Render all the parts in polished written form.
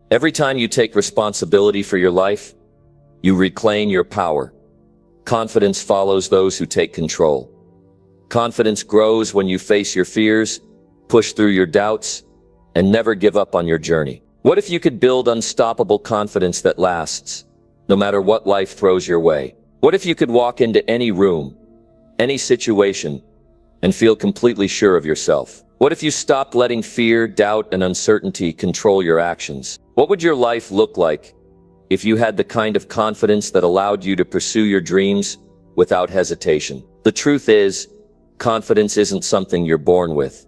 Every time you take responsibility for your life, you reclaim your power. Confidence follows those who take control. Confidence grows when you face your fears, push through your doubts, and never give up on your journey. What if you could build unstoppable confidence that lasts, no matter what life throws your way? What if you could walk into any room, any situation, and feel completely sure of yourself? What if you stopped letting fear, doubt, and uncertainty control your actions? What would your life look like if you had the kind of confidence that allowed you to pursue your dreams without hesitation? The truth is, confidence isn't something you're born with.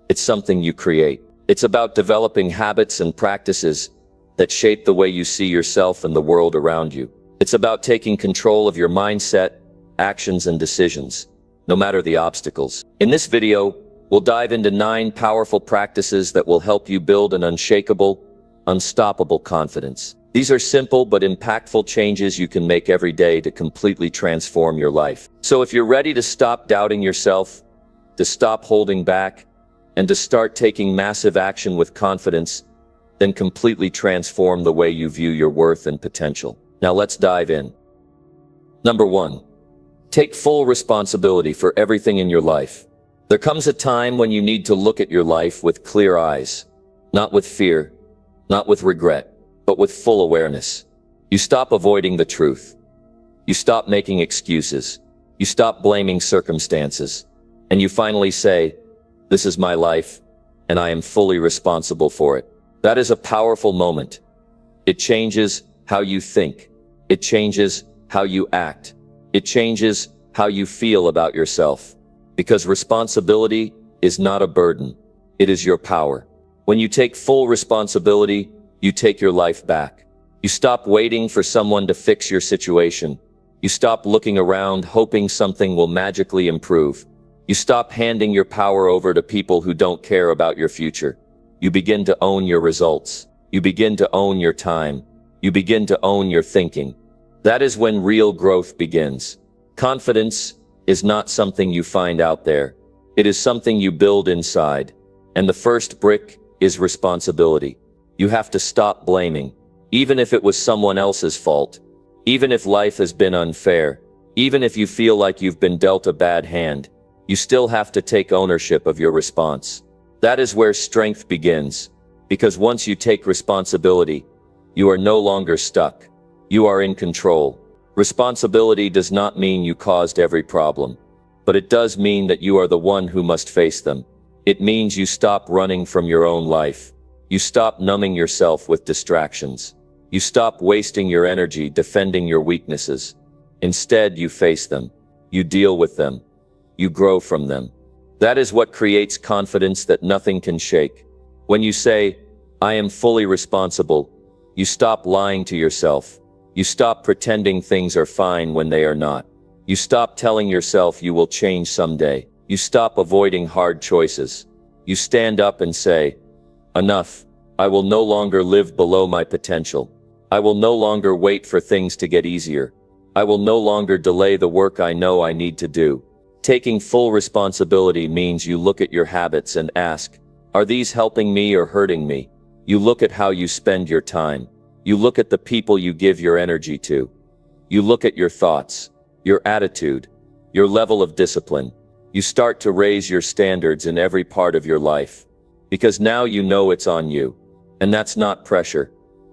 It's something you create. It's about developing habits and practices that shape the way you see yourself and the world around you. It's about taking control of your mindset, actions, and decisions, no matter the obstacles. In this video, we'll dive into 9 powerful practices that will help you build an unshakable, unstoppable confidence. These are simple but impactful changes you can make every day to completely transform your life. So if you're ready to stop doubting yourself, to stop holding back, and to start taking massive action with confidence, then completely transform the way you view your worth and potential. Now let's dive in. Number 1. Take full responsibility for everything in your life. There comes a time when you need to look at your life with clear eyes, not with fear, not with regret, but with full awareness. You stop avoiding the truth. You stop making excuses. You stop blaming circumstances. And you finally say, "This is my life, and I am fully responsible for it." That is a powerful moment. It changes how you think. It changes how you act. It changes how you feel about yourself. Because responsibility is not a burden. It is your power. When you take full responsibility, you take your life back. You stop waiting for someone to fix your situation. You stop looking around hoping something will magically improve. You stop handing your power over to people who don't care about your future. You begin to own your results. You begin to own your time. You begin to own your thinking. That is when real growth begins. Confidence is not something you find out there. It is something you build inside. And the first brick is responsibility. You have to stop blaming, even if it was someone else's fault, even if life has been unfair, even if you feel like you've been dealt a bad hand, you still have to take ownership of your response. That is where strength begins, because once you take responsibility, you are no longer stuck. You are in control. Responsibility does not mean you caused every problem, but it does mean that you are the one who must face them. It means you stop running from your own life. You stop numbing yourself with distractions. You stop wasting your energy defending your weaknesses. Instead, you face them. You deal with them. You grow from them. That is what creates confidence that nothing can shake. When you say, "I am fully responsible," you stop lying to yourself. You stop pretending things are fine when they are not. You stop telling yourself you will change someday. You stop avoiding hard choices. You stand up and say, "Enough. I will no longer live below my potential. I will no longer wait for things to get easier. I will no longer delay the work I know I need to do." Taking full responsibility means you look at your habits and ask, "Are these helping me or hurting me?" You look at how you spend your time. You look at the people you give your energy to. You look at your thoughts, your attitude, your level of discipline. You start to raise your standards in every part of your life. Because now you know it's on you. And that's not pressure.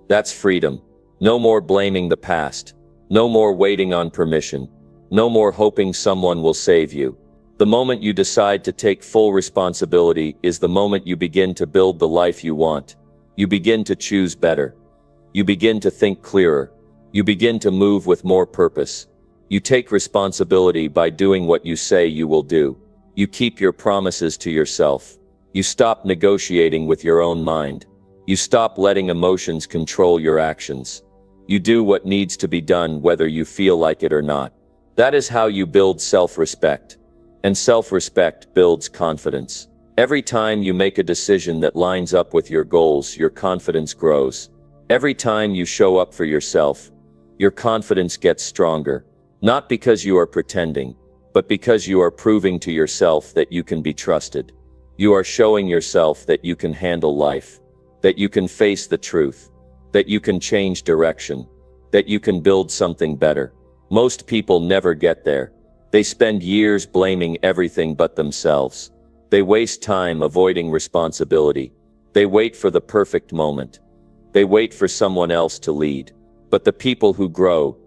That's freedom. No more blaming the past. No more waiting on permission. No more hoping someone will save you. The moment you decide to take full responsibility is the moment you begin to build the life you want. You begin to choose better. You begin to think clearer. You begin to move with more purpose. You take responsibility by doing what you say you will do. You keep your promises to yourself. You stop negotiating with your own mind. You stop letting emotions control your actions. You do what needs to be done whether you feel like it or not. That is how you build self-respect. And self-respect builds confidence. Every time you make a decision that lines up with your goals, your confidence grows. Every time you show up for yourself, your confidence gets stronger. Not because you are pretending, but because you are proving to yourself that you can be trusted. You are showing yourself that you can handle life, that you can face the truth, that you can change direction, that you can build something better. Most people never get there. They spend years blaming everything but themselves. They waste time avoiding responsibility. They wait for the perfect moment. They wait for someone else to lead. But the people who grow,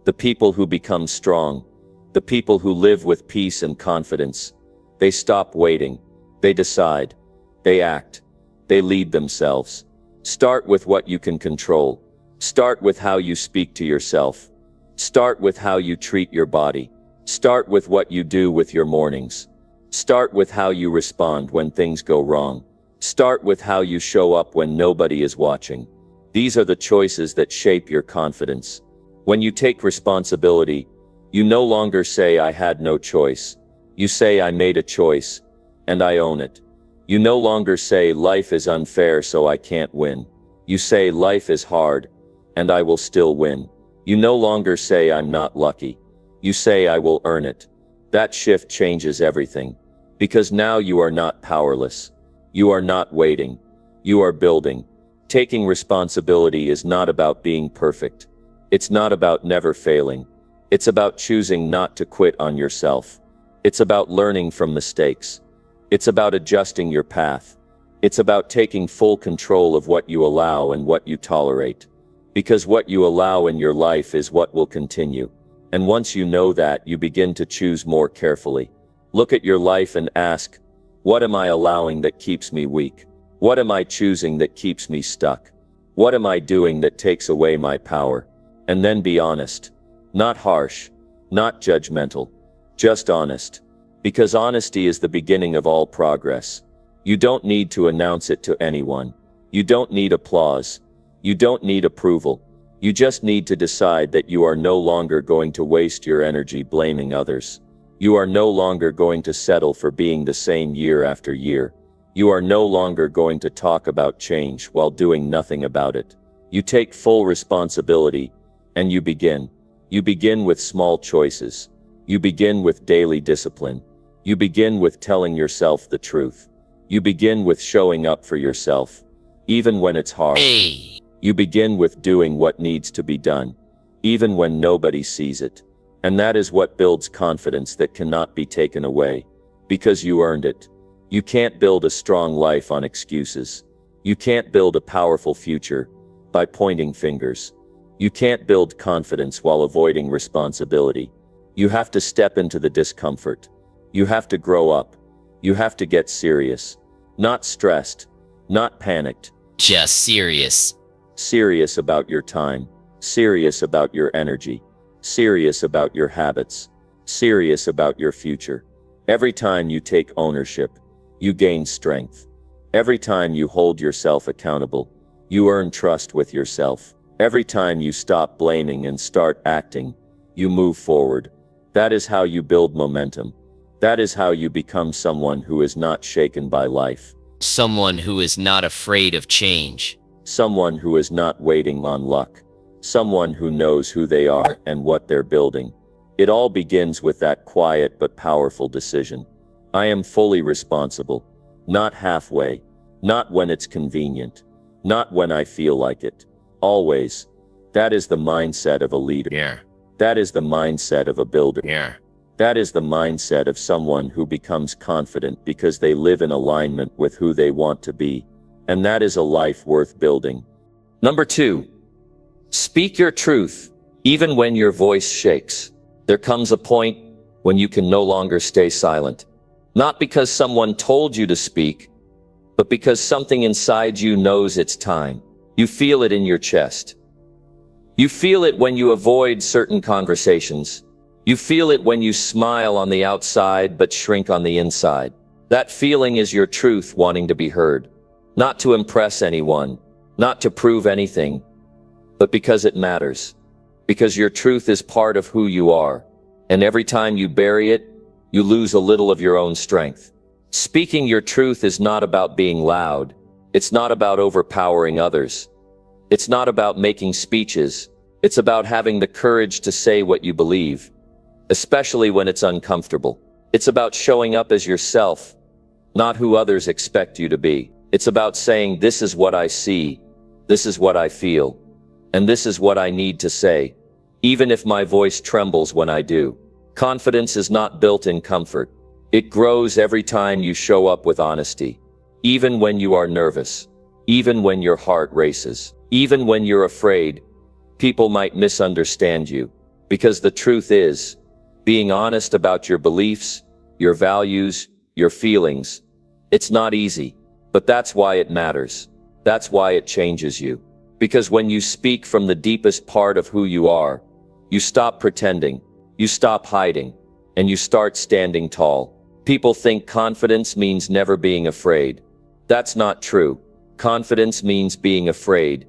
the people who become strong, the people who live with peace and confidence, they stop waiting. They decide. They act. They lead themselves. Start with what you can control. Start with how you speak to yourself. Start with how you treat your body. Start with what you do with your mornings. Start with how you respond when things go wrong. Start with how you show up when nobody is watching. These are the choices that shape your confidence. When you take responsibility, you no longer say I had no choice. You say I made a choice, and I own it. You no longer say life is unfair so I can't win. You say life is hard, and I will still win. You no longer say I'm not lucky. You say I will earn it. That shift changes everything. Because now you are not powerless. You are not waiting. You are building. Taking responsibility is not about being perfect. It's not about never failing. It's about choosing not to quit on yourself. It's about learning from mistakes. It's about adjusting your path. It's about taking full control of what you allow and what you tolerate. Because what you allow in your life is what will continue. And once you know that, you begin to choose more carefully. Look at your life and ask, what am I allowing that keeps me weak? What am I choosing that keeps me stuck? What am I doing that takes away my power? And then be honest. Not harsh, not judgmental, just honest. Because honesty is the beginning of all progress. You don't need to announce it to anyone. You don't need applause. You don't need approval. You just need to decide that you are no longer going to waste your energy blaming others. You are no longer going to settle for being the same year after year. You are no longer going to talk about change while doing nothing about it. You take full responsibility, and you begin. You begin with small choices. You begin with daily discipline. You begin with telling yourself the truth. You begin with showing up for yourself, even when it's hard. Hey. You begin with doing what needs to be done, even when nobody sees it. And that is what builds confidence that cannot be taken away, because you earned it. You can't build a strong life on excuses. You can't build a powerful future by pointing fingers. You can't build confidence while avoiding responsibility. You have to step into the discomfort. You have to grow up. You have to get serious. Not stressed, not panicked. Just serious. Serious about your time. Serious about your energy. Serious about your habits. Serious about your future. Every time you take ownership, you gain strength. Every time you hold yourself accountable, you earn trust with yourself. Every time you stop blaming and start acting, you move forward. That is how you build momentum. That is how you become someone who is not shaken by life. Someone who is not afraid of change. Someone who is not waiting on luck. Someone who knows who they are and what they're building. It all begins with that quiet but powerful decision. I am fully responsible. Not halfway. Not when it's convenient. Not when I feel like it. Always. That is the mindset of a leader. Yeah. That is the mindset of a builder. Yeah. That is the mindset of someone who becomes confident because they live in alignment with who they want to be. And that is a life worth building. Number 2. Speak your truth, even when your voice shakes. There comes a point when you can no longer stay silent. Not because someone told you to speak, but because something inside you knows it's time. You feel it in your chest. You feel it when you avoid certain conversations. You feel it when you smile on the outside but shrink on the inside. That feeling is your truth wanting to be heard. Not to impress anyone, not to prove anything, but because it matters. Because your truth is part of who you are. And every time you bury it, you lose a little of your own strength. Speaking your truth is not about being loud. It's not about overpowering others. It's not about making speeches. It's about having the courage to say what you believe, especially when it's uncomfortable. It's about showing up as yourself, not who others expect you to be. It's about saying, this is what I see. This is what I feel. And this is what I need to say, even if my voice trembles when I do. Confidence is not built in comfort. It grows every time you show up with honesty. Even when you are nervous. Even when your heart races. Even when you're afraid. People might misunderstand you. Because the truth is, being honest about your beliefs, your values, your feelings, it's not easy. But that's why it matters. That's why it changes you. Because when you speak from the deepest part of who you are, you stop pretending, you stop hiding, and you start standing tall. People think confidence means never being afraid. That's not true. Confidence means being afraid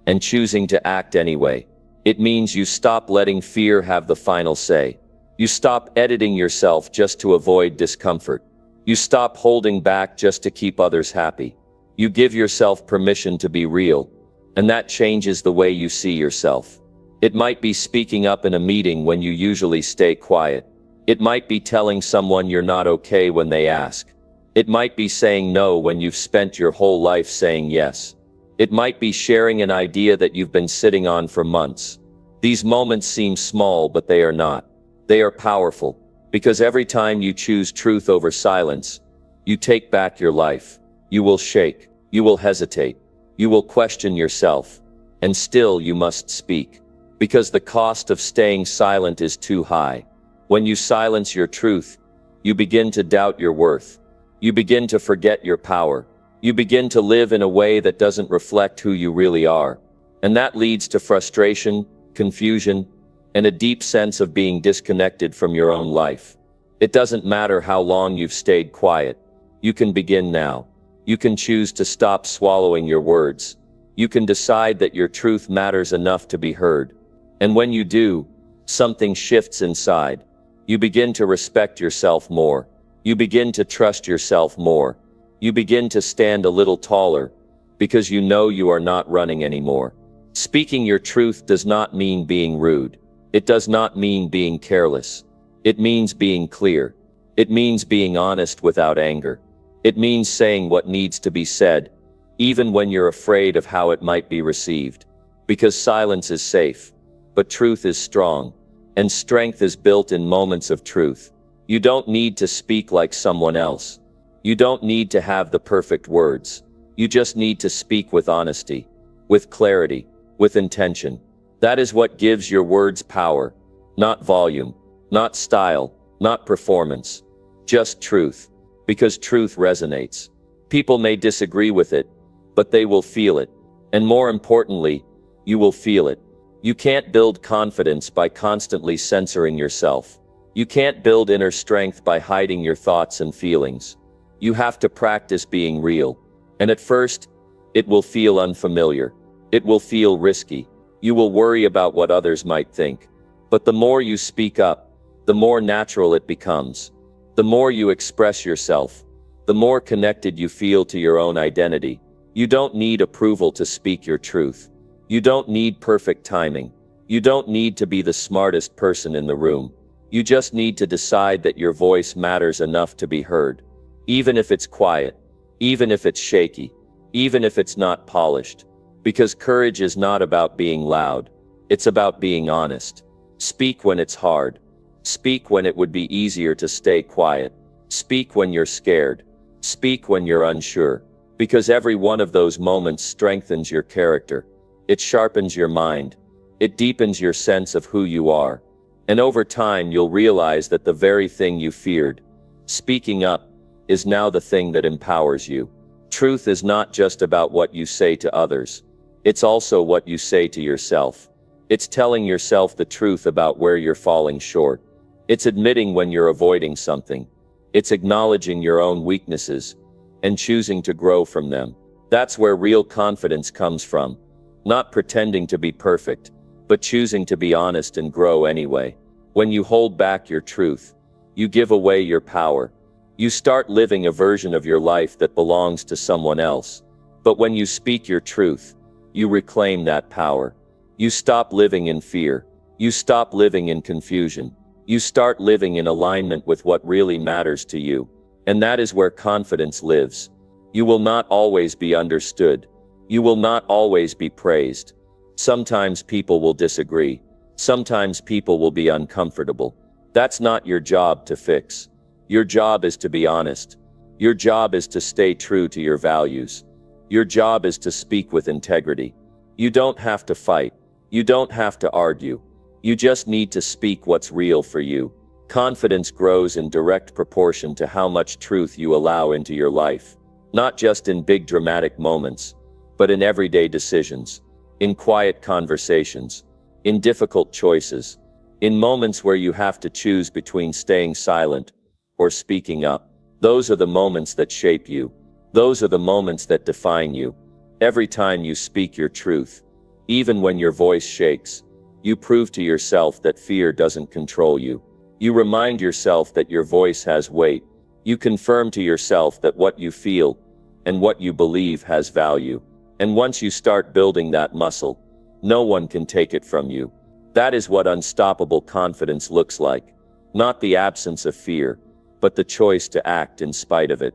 and choosing to act anyway. It means you stop letting fear have the final say. You stop editing yourself just to avoid discomfort. You stop holding back just to keep others happy. You give yourself permission to be real, and that changes the way you see yourself. It might be speaking up in a meeting when you usually stay quiet. It might be telling someone you're not okay when they ask. It might be saying no when you've spent your whole life saying yes. It might be sharing an idea that you've been sitting on for months. These moments seem small, but they are not. They are powerful, because every time you choose truth over silence, you take back your life. You will shake, you will hesitate, you will question yourself, and still you must speak. Because the cost of staying silent is too high. When you silence your truth, you begin to doubt your worth. You begin to forget your power. You begin to live in a way that doesn't reflect who you really are. And that leads to frustration, confusion, and a deep sense of being disconnected from your own life. It doesn't matter how long you've stayed quiet. You can begin now. You can choose to stop swallowing your words. You can decide that your truth matters enough to be heard. And when you do, something shifts inside. You begin to respect yourself more. You begin to trust yourself more. You begin to stand a little taller, because you know you are not running anymore. Speaking your truth does not mean being rude. It does not mean being careless. It means being clear. It means being honest without anger. It means saying what needs to be said, even when you're afraid of how it might be received. Because silence is safe, but truth is strong, and strength is built in moments of truth. You don't need to speak like someone else. You don't need to have the perfect words. You just need to speak with honesty, with clarity, with intention. That is what gives your words power, not volume, not style, not performance, just truth. Because truth resonates. People may disagree with it, but they will feel it. And more importantly, you will feel it. You can't build confidence by constantly censoring yourself. You can't build inner strength by hiding your thoughts and feelings. You have to practice being real. And at first, it will feel unfamiliar. It will feel risky. You will worry about what others might think. But the more you speak up, the more natural it becomes. The more you express yourself, the more connected you feel to your own identity. You don't need approval to speak your truth. You don't need perfect timing. You don't need to be the smartest person in the room. You just need to decide that your voice matters enough to be heard. Even if it's quiet, even if it's shaky, even if it's not polished. Because courage is not about being loud. It's about being honest. Speak when it's hard. Speak when it would be easier to stay quiet. Speak when you're scared. Speak when you're unsure. Because every one of those moments strengthens your character. It sharpens your mind. It deepens your sense of who you are. And over time you'll realize that the very thing you feared, speaking up, is now the thing that empowers you. Truth is not just about what you say to others. It's also what you say to yourself. It's telling yourself the truth about where you're falling short. It's admitting when you're avoiding something. It's acknowledging your own weaknesses and choosing to grow from them. That's where real confidence comes from. Not pretending to be perfect, but choosing to be honest and grow anyway. When you hold back your truth, you give away your power. You start living a version of your life that belongs to someone else. But when you speak your truth, you reclaim that power. You stop living in fear. You stop living in confusion. You start living in alignment with what really matters to you. And that is where confidence lives. You will not always be understood. You will not always be praised. Sometimes people will disagree. Sometimes people will be uncomfortable. That's not your job to fix. Your job is to be honest. Your job is to stay true to your values. Your job is to speak with integrity. You don't have to fight. You don't have to argue. You just need to speak what's real for you. Confidence grows in direct proportion to how much truth you allow into your life. Not just in big dramatic moments, but in everyday decisions, in quiet conversations, in difficult choices, in moments where you have to choose between staying silent or speaking up. Those are the moments that shape you. Those are the moments that define you. Every time you speak your truth, even when your voice shakes, you prove to yourself that fear doesn't control you. You remind yourself that your voice has weight. You confirm to yourself that what you feel and what you believe has value. And once you start building that muscle, no one can take it from you. That is what unstoppable confidence looks like. Not the absence of fear, but the choice to act in spite of it.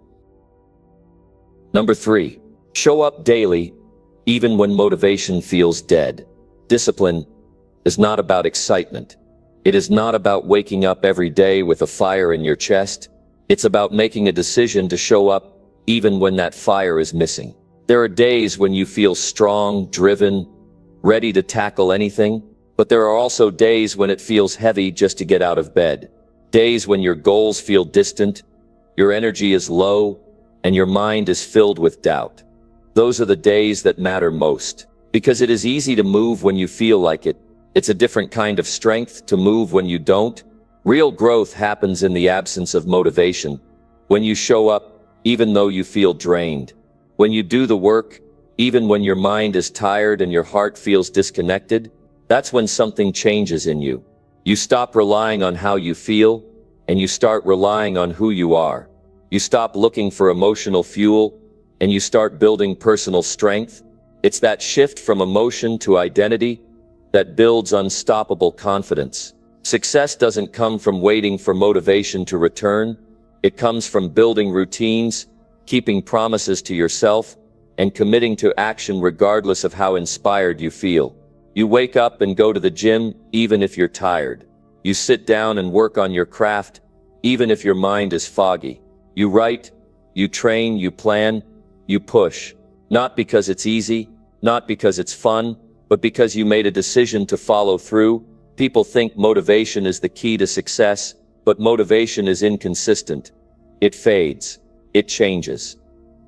Number 3, show up daily, even when motivation feels dead. Discipline is not about excitement. It is not about waking up every day with a fire in your chest. It's about making a decision to show up even when that fire is missing. There are days when you feel strong, driven, ready to tackle anything, but there are also days when it feels heavy just to get out of bed. Days when your goals feel distant, your energy is low, and your mind is filled with doubt. Those are the days that matter most, because it is easy to move when you feel like it. It's a different kind of strength to move when you don't. Real growth happens in the absence of motivation. When you show up, even though you feel drained. When you do the work, even when your mind is tired and your heart feels disconnected, that's when something changes in you. You stop relying on how you feel, and you start relying on who you are. You stop looking for emotional fuel, and you start building personal strength. It's that shift from emotion to identity that builds unstoppable confidence. Success doesn't come from waiting for motivation to return. It comes from building routines, keeping promises to yourself, and committing to action regardless of how inspired you feel. You wake up and go to the gym even if you're tired. You sit down and work on your craft even if your mind is foggy. You write, you train, you plan, you push. Not because it's easy, not because it's fun, but because you made a decision to follow through. People think motivation is the key to success, but motivation is inconsistent. It fades. It changes.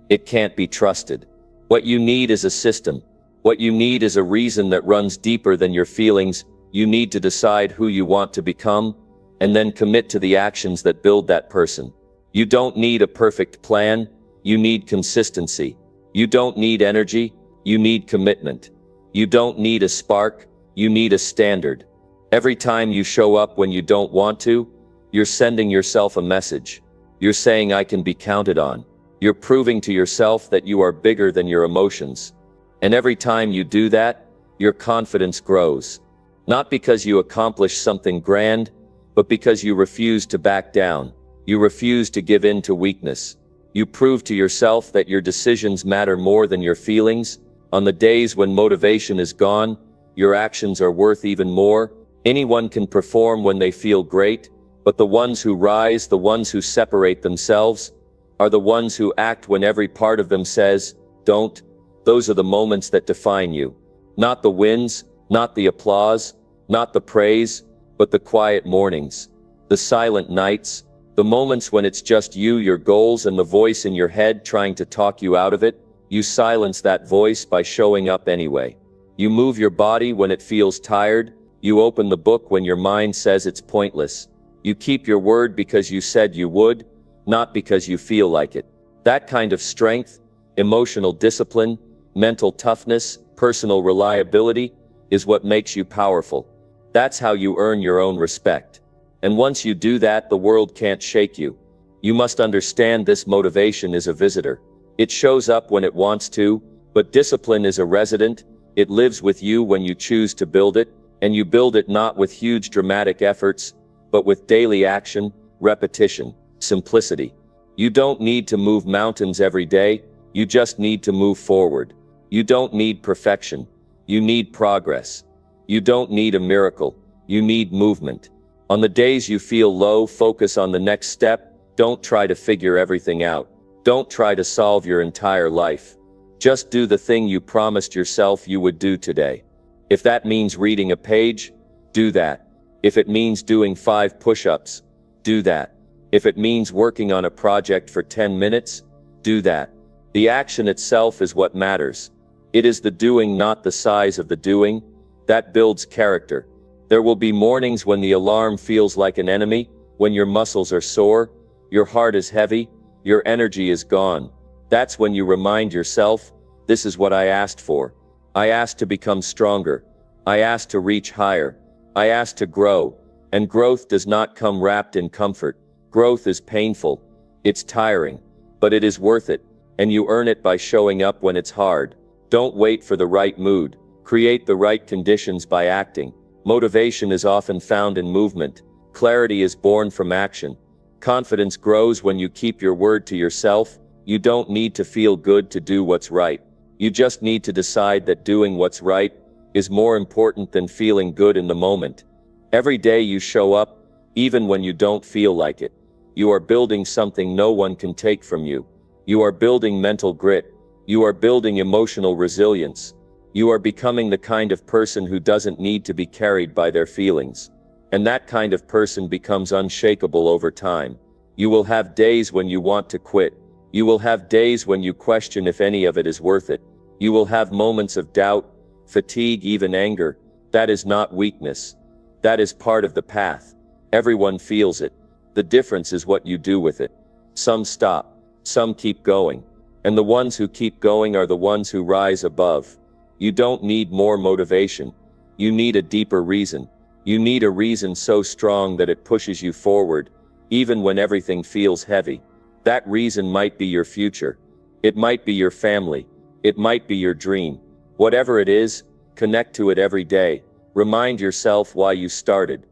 It can't be trusted. What you need is a system. What you need is a reason that runs deeper than your feelings. You need to decide who you want to become, and then commit to the actions that build that person. You don't need a perfect plan. You need consistency. You don't need energy. You need commitment. You don't need a spark. You need a standard. Every time you show up when you don't want to, you're sending yourself a message. You're saying, I can be counted on. You're proving to yourself that you are bigger than your emotions. And every time you do that, your confidence grows. Not because you accomplish something grand, but because you refuse to back down. You refuse to give in to weakness. You prove to yourself that your decisions matter more than your feelings. On the days when motivation is gone, your actions are worth even more. Anyone can perform when they feel great, but the ones who rise, the ones who separate themselves, are the ones who act when every part of them says, don't. Those are the moments that define you. Not the wins, not the applause, not the praise, but the quiet mornings, the silent nights, the moments when it's just you, your goals, and the voice in your head trying to talk you out of it. You silence that voice by showing up anyway. You move your body when it feels tired. You open the book when your mind says it's pointless. You keep your word because you said you would, not because you feel like it. That kind of strength, emotional discipline, mental toughness, personal reliability, is what makes you powerful. That's how you earn your own respect. And once you do that, the world can't shake you. You must understand this: motivation is a visitor. It shows up when it wants to, but discipline is a resident. It lives with you when you choose to build it, and you build it not with huge dramatic efforts, but with daily action, repetition, simplicity. You don't need to move mountains every day. You just need to move forward. You don't need perfection. You need progress. You don't need a miracle. You need movement. On the days you feel low, focus on the next step. Don't try to figure everything out. Don't try to solve your entire life. Just do the thing you promised yourself you would do today. If that means reading a page, do that. If it means doing 5 push-ups, do that. If it means working on a project for 10 minutes, do that. The action itself is what matters. It is the doing, not the size of the doing, that builds character. There will be mornings when the alarm feels like an enemy, when your muscles are sore, your heart is heavy, your energy is gone. That's when you remind yourself, this is what I asked for. I asked to become stronger. I asked to reach higher. I asked to grow. And growth does not come wrapped in comfort. Growth is painful. It's tiring. But it is worth it. And you earn it by showing up when it's hard. Don't wait for the right mood. Create the right conditions by acting. Motivation is often found in movement. Clarity is born from action. Confidence grows when you keep your word to yourself. You don't need to feel good to do what's right. You just need to decide that doing what's right is more important than feeling good in the moment. Every day you show up, even when you don't feel like it. You are building something no one can take from you. You are building mental grit. You are building emotional resilience. You are becoming the kind of person who doesn't need to be carried by their feelings. And that kind of person becomes unshakable over time. You will have days when you want to quit. You will have days when you question if any of it is worth it. You will have moments of doubt, fatigue, even anger. That is not weakness. That is part of the path. Everyone feels it. The difference is what you do with it. Some stop. Some keep going. And the ones who keep going are the ones who rise above. You don't need more motivation. You need a deeper reason. You need a reason so strong that it pushes you forward, even when everything feels heavy. That reason might be your future. It might be your family. It might be your dream. Whatever it is, connect to it every day. Remind yourself why you started.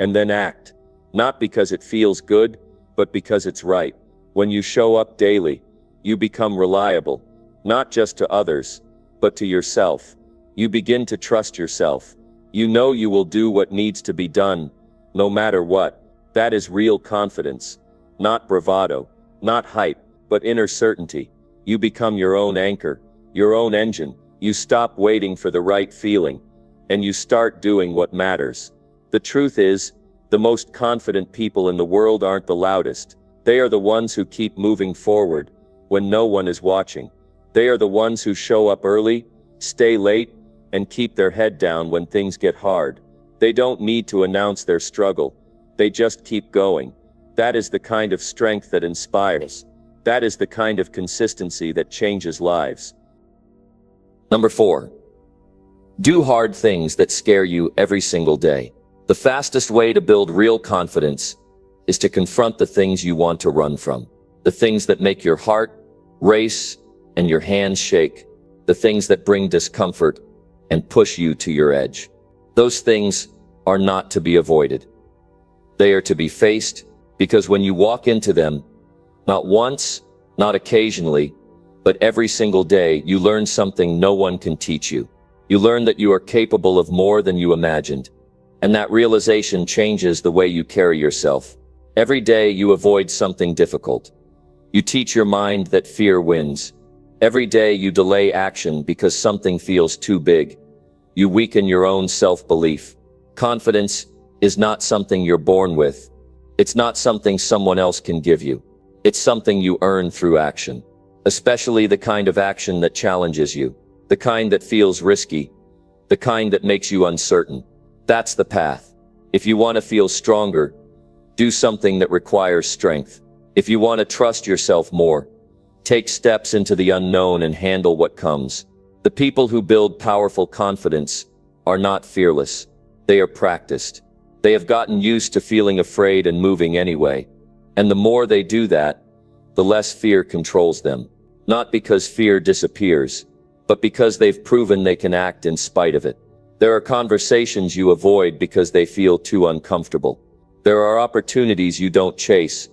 And then act. Not because it feels good, but because it's right. When you show up daily, you become reliable. Not just to others, but to yourself. You begin to trust yourself. You know you will do what needs to be done, no matter what. That is real confidence. Not bravado. Not hype, but inner certainty. You become your own anchor, your own engine. You stop waiting for the right feeling, and you start doing what matters. The truth is, the most confident people in the world aren't the loudest. They are the ones who keep moving forward when no one is watching. They are the ones who show up early, stay late, and keep their head down when things get hard. They don't need to announce their struggle. They just keep going. That is the kind of strength that inspires. That is the kind of consistency that changes lives. Number 4. Do hard things that scare you every single day. The fastest way to build real confidence is to confront the things you want to run from. The things that make your heart race and your hands shake. The things that bring discomfort and push you to your edge. Those things are not to be avoided. They are to be faced, because when you walk into them, not once, not occasionally, but every single day, you learn something no one can teach you. You learn that you are capable of more than you imagined. And that realization changes the way you carry yourself. Every day you avoid something difficult. You teach your mind that fear wins. Every day you delay action because something feels too big. You weaken your own self-belief. Confidence is not something you're born with. It's not something someone else can give you. It's something you earn through action. Especially the kind of action that challenges you. The kind that feels risky. The kind that makes you uncertain. That's the path. If you want to feel stronger, do something that requires strength. If you want to trust yourself more, take steps into the unknown and handle what comes. The people who build powerful confidence are not fearless. They are practiced. They have gotten used to feeling afraid and moving anyway. And the more they do that, the less fear controls them. Not because fear disappears, but because they've proven they can act in spite of it. There are conversations you avoid because they feel too uncomfortable. There are opportunities you don't chase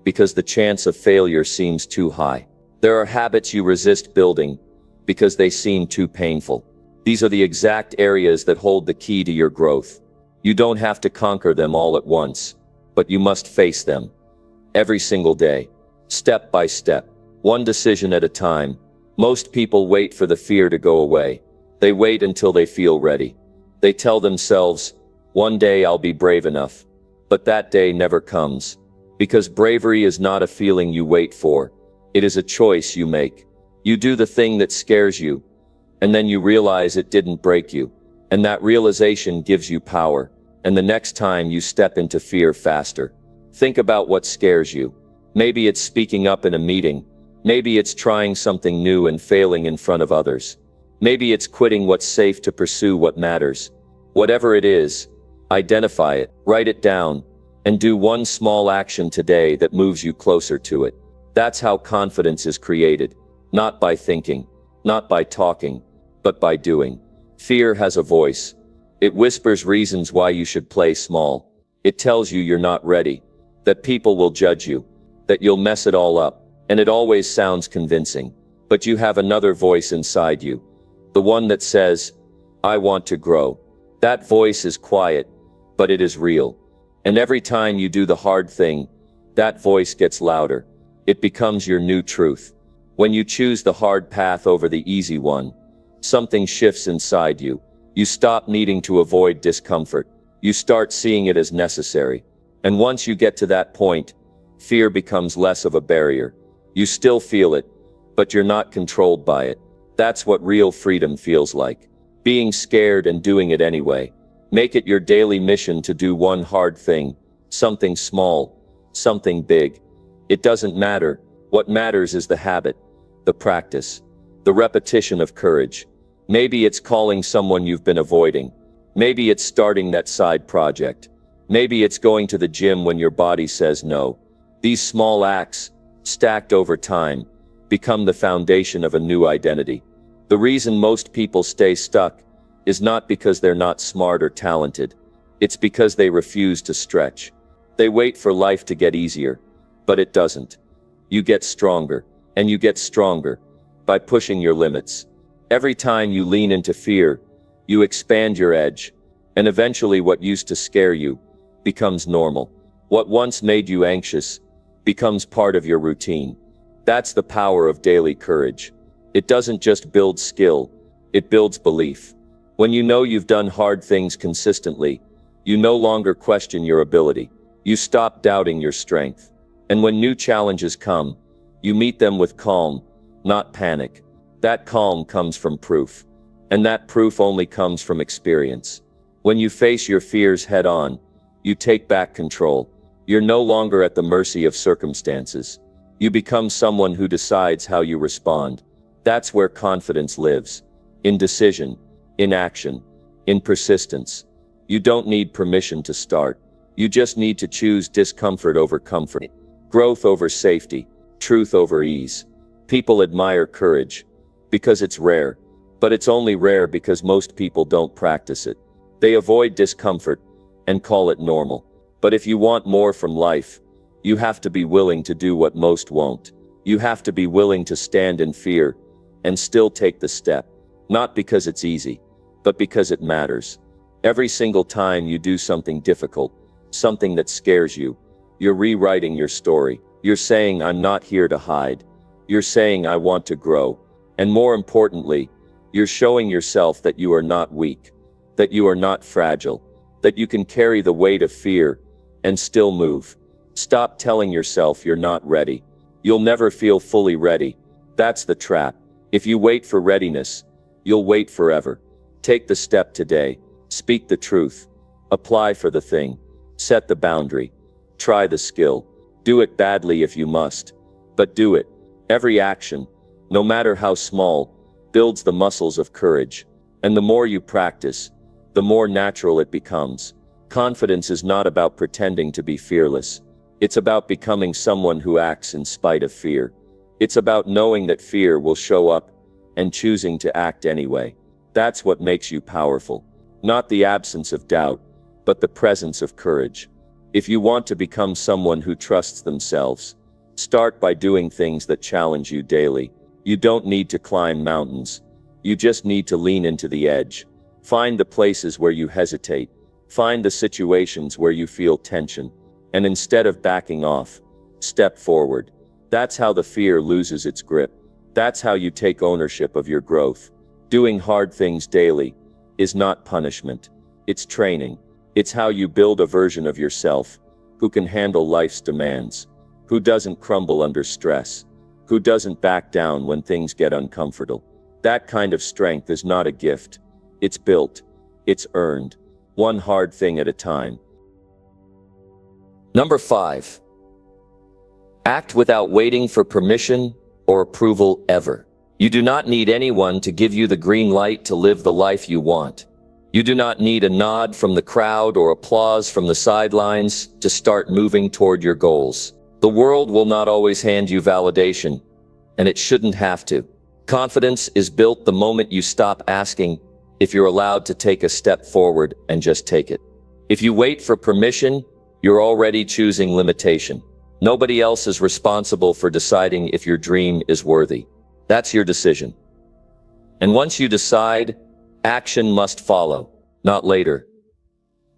because the chance of failure seems too high. There are habits you resist building because they seem too painful. These are the exact areas that hold the key to your growth. You don't have to conquer them all at once, but you must face them. Every single day, step by step, one decision at a time. Most people wait for the fear to go away. They wait until they feel ready. They tell themselves, one day I'll be brave enough. But that day never comes. Because bravery is not a feeling you wait for. It is a choice you make. You do the thing that scares you, and then you realize it didn't break you. And that realization gives you power. And the next time you step into fear faster. Think about what scares you. Maybe it's speaking up in a meeting. Maybe it's trying something new and failing in front of others. Maybe it's quitting what's safe to pursue what matters. Whatever it is, identify it, write it down, and do one small action today that moves you closer to it. That's how confidence is created. Not by thinking, not by talking, but by doing. Fear has a voice. It whispers reasons why you should play small. It tells you you're not ready, that people will judge you, that you'll mess it all up, and it always sounds convincing. But you have another voice inside you. The one that says, I want to grow. That voice is quiet, but it is real. And every time you do the hard thing, that voice gets louder. It becomes your new truth. When you choose the hard path over the easy one, something shifts inside you. You stop needing to avoid discomfort. You start seeing it as necessary. And once you get to that point, fear becomes less of a barrier. You still feel it, but you're not controlled by it. That's what real freedom feels like. Being scared and doing it anyway. Make it your daily mission to do one hard thing. Something small, something big. It doesn't matter. What matters is the habit, the practice, the repetition of courage. Maybe it's calling someone you've been avoiding. Maybe it's starting that side project. Maybe it's going to the gym when your body says no. These small acts, stacked over time, become the foundation of a new identity. The reason most people stay stuck is not because they're not smart or talented. It's because they refuse to stretch. They wait for life to get easier, but it doesn't. You get stronger, and you get stronger by pushing your limits. Every time you lean into fear, you expand your edge, and eventually what used to scare you becomes normal. What once made you anxious becomes part of your routine. That's the power of daily courage. It doesn't just build skill, it builds belief. When you know you've done hard things consistently, you no longer question your ability. You stop doubting your strength. And when new challenges come, you meet them with calm, not panic. That calm comes from proof. And that proof only comes from experience. When you face your fears head on, you take back control. You're no longer at the mercy of circumstances. You become someone who decides how you respond. That's where confidence lives. In decision, in action, in persistence. You don't need permission to start. You just need to choose discomfort over comfort, growth over safety, truth over ease. People admire courage because it's rare, but it's only rare because most people don't practice it. They avoid discomfort and call it normal. But if you want more from life, you have to be willing to do what most won't. You have to be willing to stand in fear and still take the step. Not because it's easy, but because it matters. Every single time you do something difficult, something that scares you, you're rewriting your story. You're saying, I'm not here to hide. You're saying, I want to grow. And more importantly, you're showing yourself that you are not weak, that you are not fragile, that you can carry the weight of fear and still move. Stop telling yourself you're not ready. You'll never feel fully ready. That's the trap. If you wait for readiness, you'll wait forever. Take the step today. Speak the truth. Apply for the thing. Set the boundary. Try the skill. Do it badly if you must. But do it. Every action, no matter how small, builds the muscles of courage. And the more you practice, the more natural it becomes. Confidence is not about pretending to be fearless. It's about becoming someone who acts in spite of fear. It's about knowing that fear will show up and choosing to act anyway. That's what makes you powerful. Not the absence of doubt, but the presence of courage. If you want to become someone who trusts themselves, start by doing things that challenge you daily. You don't need to climb mountains. You just need to lean into the edge. Find the places where you hesitate. Find the situations where you feel tension. And instead of backing off, step forward. That's how the fear loses its grip. That's how you take ownership of your growth. Doing hard things daily is not punishment. It's training. It's how you build a version of yourself who can handle life's demands, who doesn't crumble under stress, who doesn't back down when things get uncomfortable. That kind of strength is not a gift. It's built. It's earned. One hard thing at a time. Number 5. Act without waiting for permission or approval ever. You do not need anyone to give you the green light to live the life you want. You do not need a nod from the crowd or applause from the sidelines to start moving toward your goals. The world will not always hand you validation, and it shouldn't have to. Confidence is built the moment you stop asking if you're allowed to take a step forward and just take it. If you wait for permission, you're already choosing limitation. Nobody else is responsible for deciding if your dream is worthy. That's your decision. And once you decide, action must follow, not later.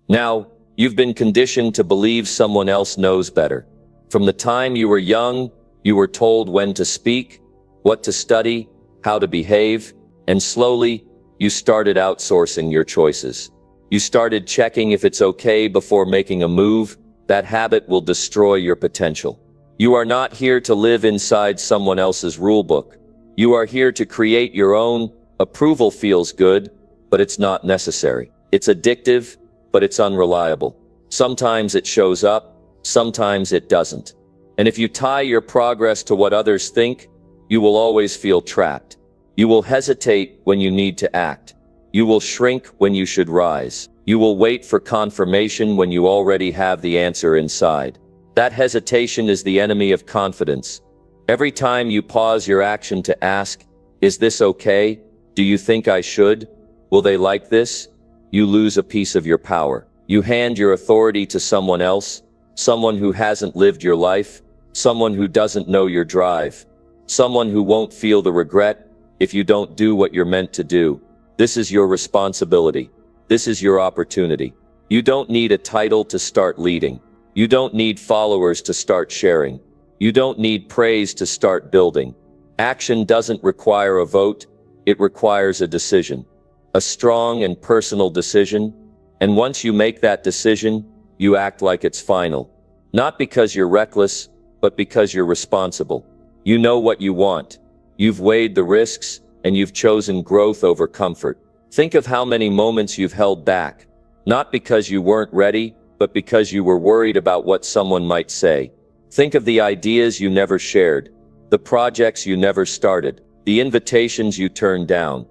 Now, you've been conditioned to believe someone else knows better. From the time you were young, you were told when to speak, what to study, how to behave, and slowly, you started outsourcing your choices. You started checking if it's okay before making a move. That habit will destroy your potential. You are not here to live inside someone else's rulebook. You are here to create your own. Approval feels good, but it's not necessary. It's addictive, but it's unreliable. Sometimes it shows up, sometimes it doesn't. And if you tie your progress to what others think, you will always feel trapped. You will hesitate when you need to act. You will shrink when you should rise. You will wait for confirmation when you already have the answer inside. That hesitation is the enemy of confidence. Every time you pause your action to ask, is this okay? Do you think I should? Will they like this? You lose a piece of your power. You hand your authority to someone else, someone who hasn't lived your life, someone who doesn't know your drive, someone who won't feel the regret if you don't do what you're meant to do. This is your responsibility. This is your opportunity. You don't need a title to start leading. You don't need followers to start sharing. You don't need praise to start building. Action doesn't require a vote. It requires a decision. A strong and personal decision. And once you make that decision, you act like it's final. Not because you're reckless, but because you're responsible. You know what you want. You've weighed the risks, and you've chosen growth over comfort. Think of how many moments you've held back, not because you weren't ready, but because you were worried about what someone might say. Think of the ideas you never shared, the projects you never started, the invitations you turned down,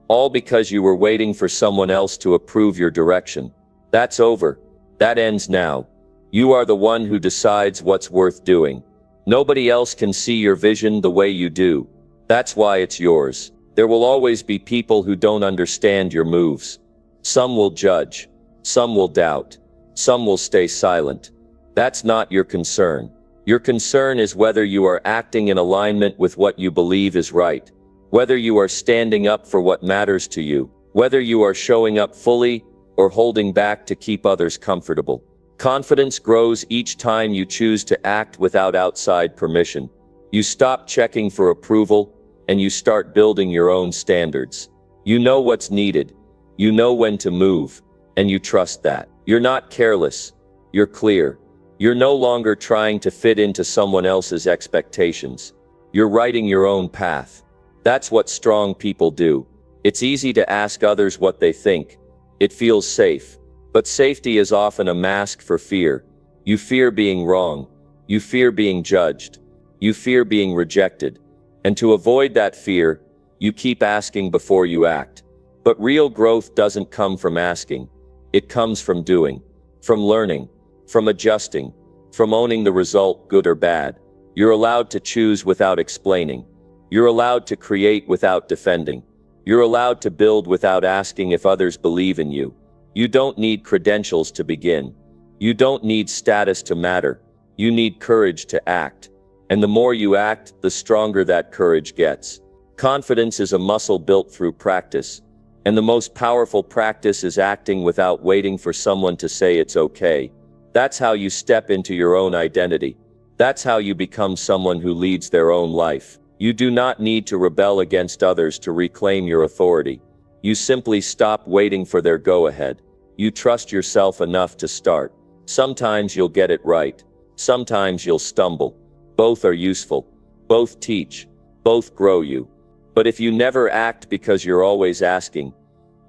all because you were waiting for someone else to approve your direction. That's over. That ends now. You are the one who decides what's worth doing. Nobody else can see your vision the way you do. That's why it's yours. There will always be people who don't understand your moves. Some will judge. Some will doubt. Some will stay silent. That's not your concern. Your concern is whether you are acting in alignment with what you believe is right, whether you are standing up for what matters to you, whether you are showing up fully or holding back to keep others comfortable. Confidence grows each time you choose to act without outside permission. You stop checking for approval, and you start building your own standards. You know what's needed. You know when to move, and you trust that. You're not careless. You're clear. You're no longer trying to fit into someone else's expectations. You're writing your own path. That's what strong people do. It's easy to ask others what they think. It feels safe. But safety is often a mask for fear. You fear being wrong. You fear being judged. You fear being rejected. And to avoid that fear, you keep asking before you act. But real growth doesn't come from asking. It comes from doing, from learning, from adjusting, from owning the result, good or bad. You're allowed to choose without explaining. You're allowed to create without defending. You're allowed to build without asking if others believe in you. You don't need credentials to begin. You don't need status to matter. You need courage to act. And the more you act, the stronger that courage gets. Confidence is a muscle built through practice. And the most powerful practice is acting without waiting for someone to say it's okay. That's how you step into your own identity. That's how you become someone who leads their own life. You do not need to rebel against others to reclaim your authority. You simply stop waiting for their go-ahead. You trust yourself enough to start. Sometimes you'll get it right. Sometimes you'll stumble. Both are useful. Both teach. Both grow you. But if you never act because you're always asking,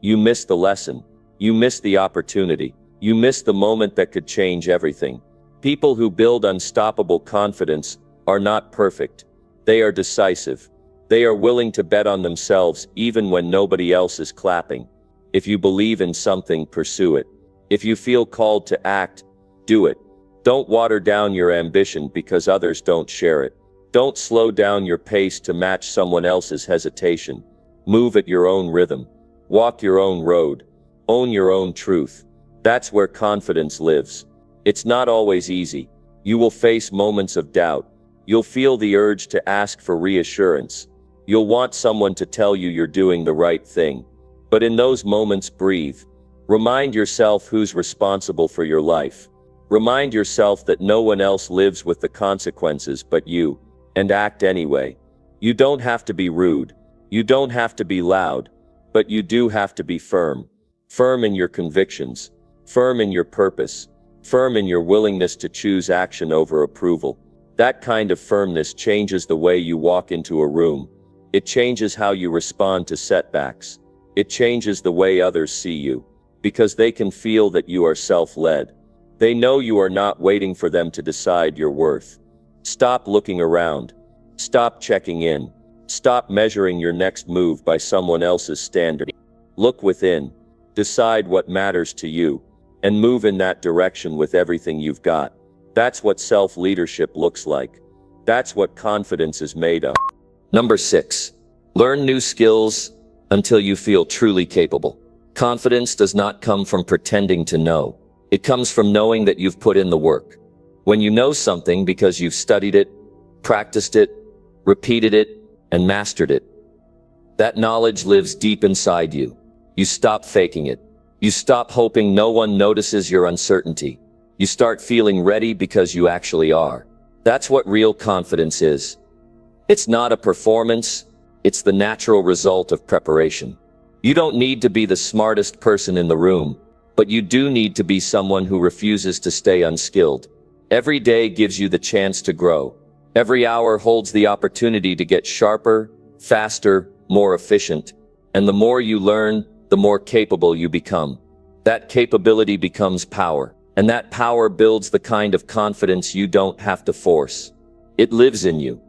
you miss the lesson. You miss the opportunity. You miss the moment that could change everything. People who build unstoppable confidence are not perfect. They are decisive. They are willing to bet on themselves even when nobody else is clapping. If you believe in something, pursue it. If you feel called to act, do it. Don't water down your ambition because others don't share it. Don't slow down your pace to match someone else's hesitation. Move at your own rhythm. Walk your own road. Own your own truth. That's where confidence lives. It's not always easy. You will face moments of doubt. You'll feel the urge to ask for reassurance. You'll want someone to tell you you're doing the right thing. But in those moments, breathe. Remind yourself who's responsible for your life. Remind yourself that no one else lives with the consequences but you. And act anyway. You don't have to be rude. You don't have to be loud. But you do have to be firm. Firm in your convictions. Firm in your purpose. Firm in your willingness to choose action over approval. That kind of firmness changes the way you walk into a room. It changes how you respond to setbacks. It changes the way others see you. Because they can feel that you are self-led. They know you are not waiting for them to decide your worth. Stop looking around. Stop checking in. Stop measuring your next move by someone else's standard. Look within. Decide what matters to you. And move in that direction with everything you've got. That's what self-leadership looks like. That's what confidence is made of. Number 6. Learn new skills until you feel truly capable. Confidence does not come from pretending to know. It comes from knowing that you've put in the work. When you know something because you've studied it, practiced it, repeated it, and mastered it, that knowledge lives deep inside you. You stop faking it. You stop hoping no one notices your uncertainty. You start feeling ready because you actually are. That's what real confidence is. It's not a performance, it's the natural result of preparation. You don't need to be the smartest person in the room, but you do need to be someone who refuses to stay unskilled. Every day gives you the chance to grow. Every hour holds the opportunity to get sharper, faster, more efficient. And the more you learn, the more capable you become. That capability becomes power. And that power builds the kind of confidence you don't have to force. It lives in you.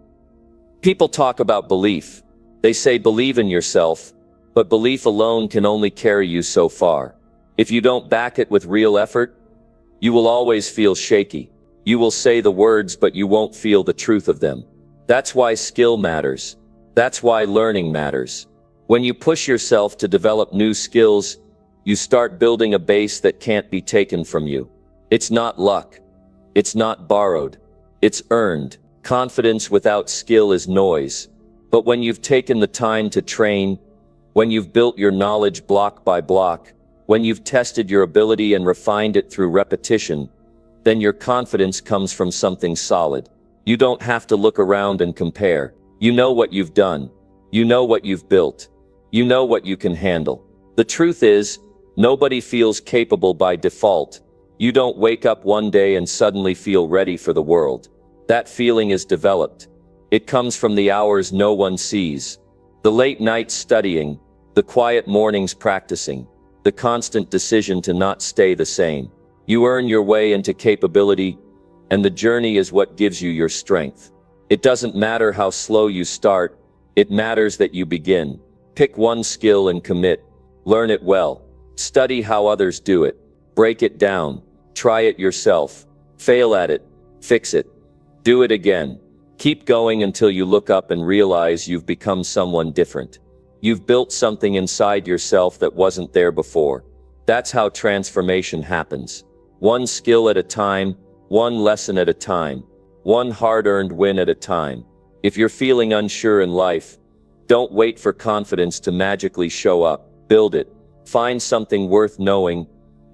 People talk about belief. They say believe in yourself, but belief alone can only carry you so far. If you don't back it with real effort, you will always feel shaky. You will say the words, but you won't feel the truth of them. That's why skill matters. That's why learning matters. When you push yourself to develop new skills, you start building a base that can't be taken from you. It's not luck. It's not borrowed. It's earned. Confidence without skill is noise. But when you've taken the time to train, when you've built your knowledge block by block, when you've tested your ability and refined it through repetition, then your confidence comes from something solid. You don't have to look around and compare. You know what you've done. You know what you've built. You know what you can handle. The truth is, nobody feels capable by default. You don't wake up one day and suddenly feel ready for the world. That feeling is developed. It comes from the hours no one sees. The late nights studying, the quiet mornings practicing, the constant decision to not stay the same. You earn your way into capability, and the journey is what gives you your strength. It doesn't matter how slow you start, it matters that you begin. Pick one skill and commit. Learn it well. Study how others do it. Break it down. Try it yourself. Fail at it. Fix it. Do it again. Keep going until you look up and realize you've become someone different. You've built something inside yourself that wasn't there before. That's how transformation happens. One skill at a time, one lesson at a time, one hard-earned win at a time. If you're feeling unsure in life, Don't wait for confidence to magically show up. Build it. Find something worth knowing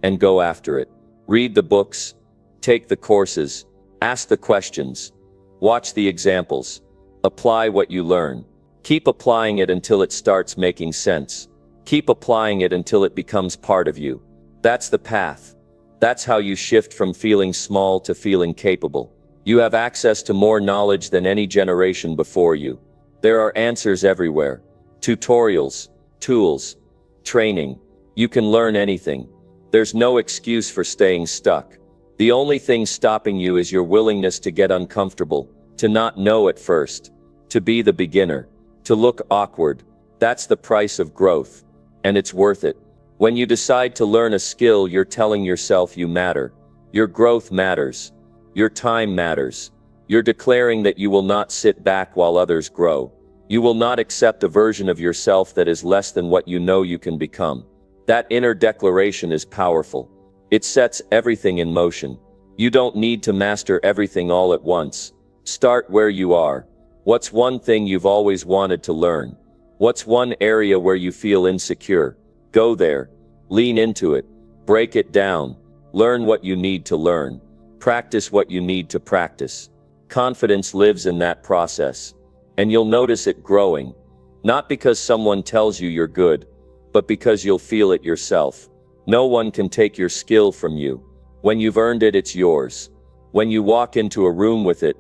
and go after it. Read the books, take the courses, ask the questions, watch the examples, apply what you learn. Keep applying it until it starts making sense. Keep applying it until it becomes part of you. That's the path. That's how you shift from feeling small to feeling capable. You have access to more knowledge than any generation before you. There are answers everywhere. Tutorials, tools, training. You can learn anything. There's no excuse for staying stuck. The only thing stopping you is your willingness to get uncomfortable, to not know at first, to be the beginner, to look awkward. That's the price of growth. And it's worth it. When you decide to learn a skill, you're telling yourself you matter. Your growth matters. Your time matters. You're declaring that you will not sit back while others grow. You will not accept a version of yourself that is less than what you know you can become. That inner declaration is powerful. It sets everything in motion. You don't need to master everything all at once. Start where you are. What's one thing you've always wanted to learn? What's one area where you feel insecure? Go there. Lean into it. Break it down. Learn what you need to learn. Practice what you need to practice. Confidence lives in that process. And you'll notice it growing. Not because someone tells you you're good, but because you'll feel it yourself. No one can take your skill from you. When you've earned it, it's yours. When you walk into a room with it,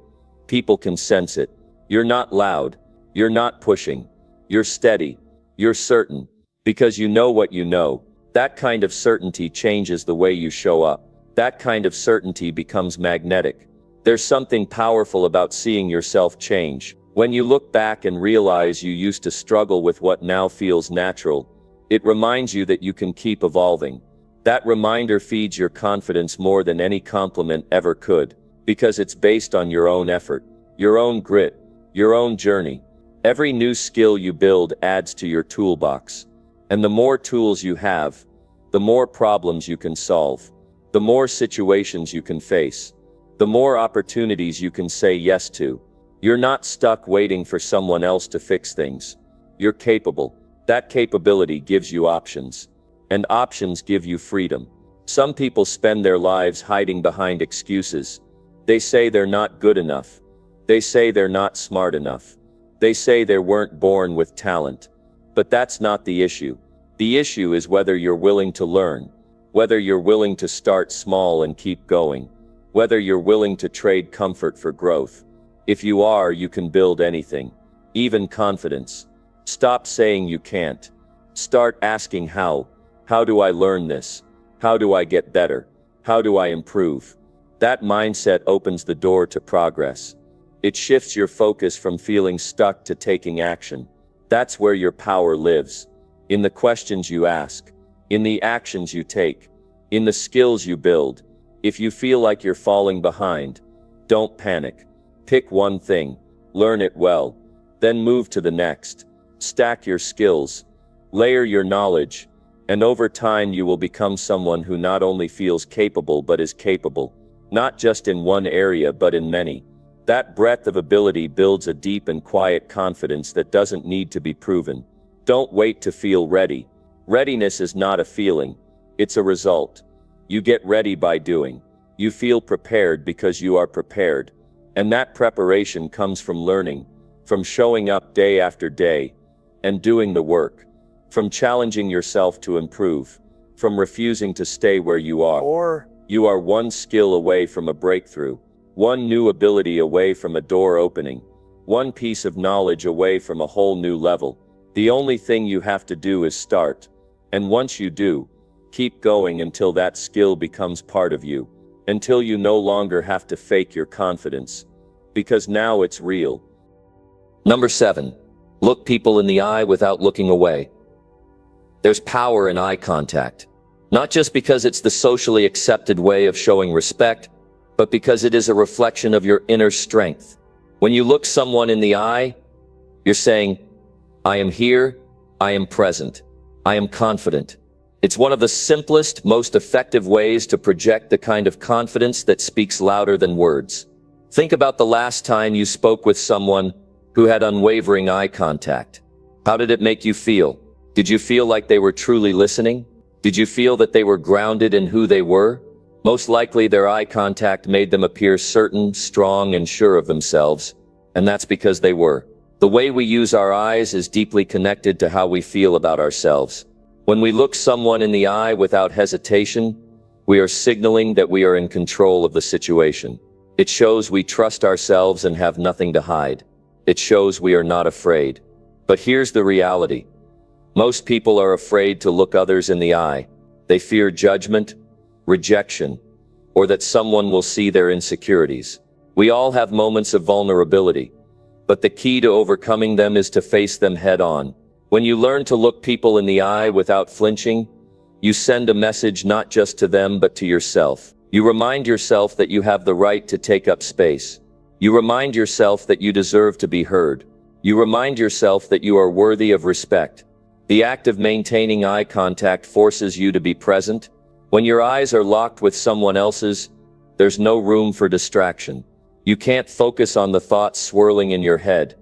people can sense it. You're not loud. You're not pushing. You're steady. You're certain. Because you know what you know. That kind of certainty changes the way you show up. That kind of certainty becomes magnetic. There's something powerful about seeing yourself change. When you look back and realize you used to struggle with what now feels natural, it reminds you that you can keep evolving. That reminder feeds your confidence more than any compliment ever could, because it's based on your own effort, your own grit, your own journey. Every new skill you build adds to your toolbox. And the more tools you have, the more problems you can solve, the more situations you can face, the more opportunities you can say yes to. You're not stuck waiting for someone else to fix things. You're capable. That capability gives you options. And options give you freedom. Some people spend their lives hiding behind excuses. They say they're not good enough. They say they're not smart enough. They say they weren't born with talent. But that's not the issue. The issue is whether you're willing to learn, whether you're willing to start small and keep going, whether you're willing to trade comfort for growth. If you are, you can build anything, even confidence. Stop saying you can't. Start asking how. How do I learn this? How do I get better? How do I improve? That mindset opens the door to progress. It shifts your focus from feeling stuck to taking action. That's where your power lives. In the questions you ask. In the actions you take. In the skills you build. If you feel like you're falling behind, don't panic. Pick one thing. Learn it well. Then move to the next. Stack your skills. Layer your knowledge. And over time you will become someone who not only feels capable but is capable. Not just in one area but in many. That breadth of ability builds a deep and quiet confidence that doesn't need to be proven. Don't wait to feel ready. Readiness is not a feeling. It's a result. You get ready by doing. You feel prepared because you are prepared. And that preparation comes from learning, from showing up day after day, and doing the work, from challenging yourself to improve, from refusing to stay where you are. You are one skill away from a breakthrough, one new ability away from a door opening, one piece of knowledge away from a whole new level. The only thing you have to do is start. And once you do, keep going until that skill becomes part of you, until you no longer have to fake your confidence, because now it's real. Number 7. Look people in the eye without looking away. There's power in eye contact. Not just because it's the socially accepted way of showing respect, but because it is a reflection of your inner strength. When you look someone in the eye, you're saying, I am here, I am present, I am confident. It's one of the simplest, most effective ways to project the kind of confidence that speaks louder than words. Think about the last time you spoke with someone who had unwavering eye contact. How did it make you feel? Did you feel like they were truly listening? Did you feel that they were grounded in who they were? Most likely their eye contact made them appear certain, strong, and sure of themselves, and that's because they were. The way we use our eyes is deeply connected to how we feel about ourselves. When we look someone in the eye without hesitation, we are signaling that we are in control of the situation. It shows we trust ourselves and have nothing to hide. It shows we are not afraid. But here's the reality. Most people are afraid to look others in the eye. They fear judgment, rejection, or that someone will see their insecurities. We all have moments of vulnerability, but the key to overcoming them is to face them head on. When you learn to look people in the eye without flinching, you send a message not just to them but to yourself. You remind yourself that you have the right to take up space. You remind yourself that you deserve to be heard. You remind yourself that you are worthy of respect. The act of maintaining eye contact forces you to be present. When your eyes are locked with someone else's, there's no room for distraction. You can't focus on the thoughts swirling in your head,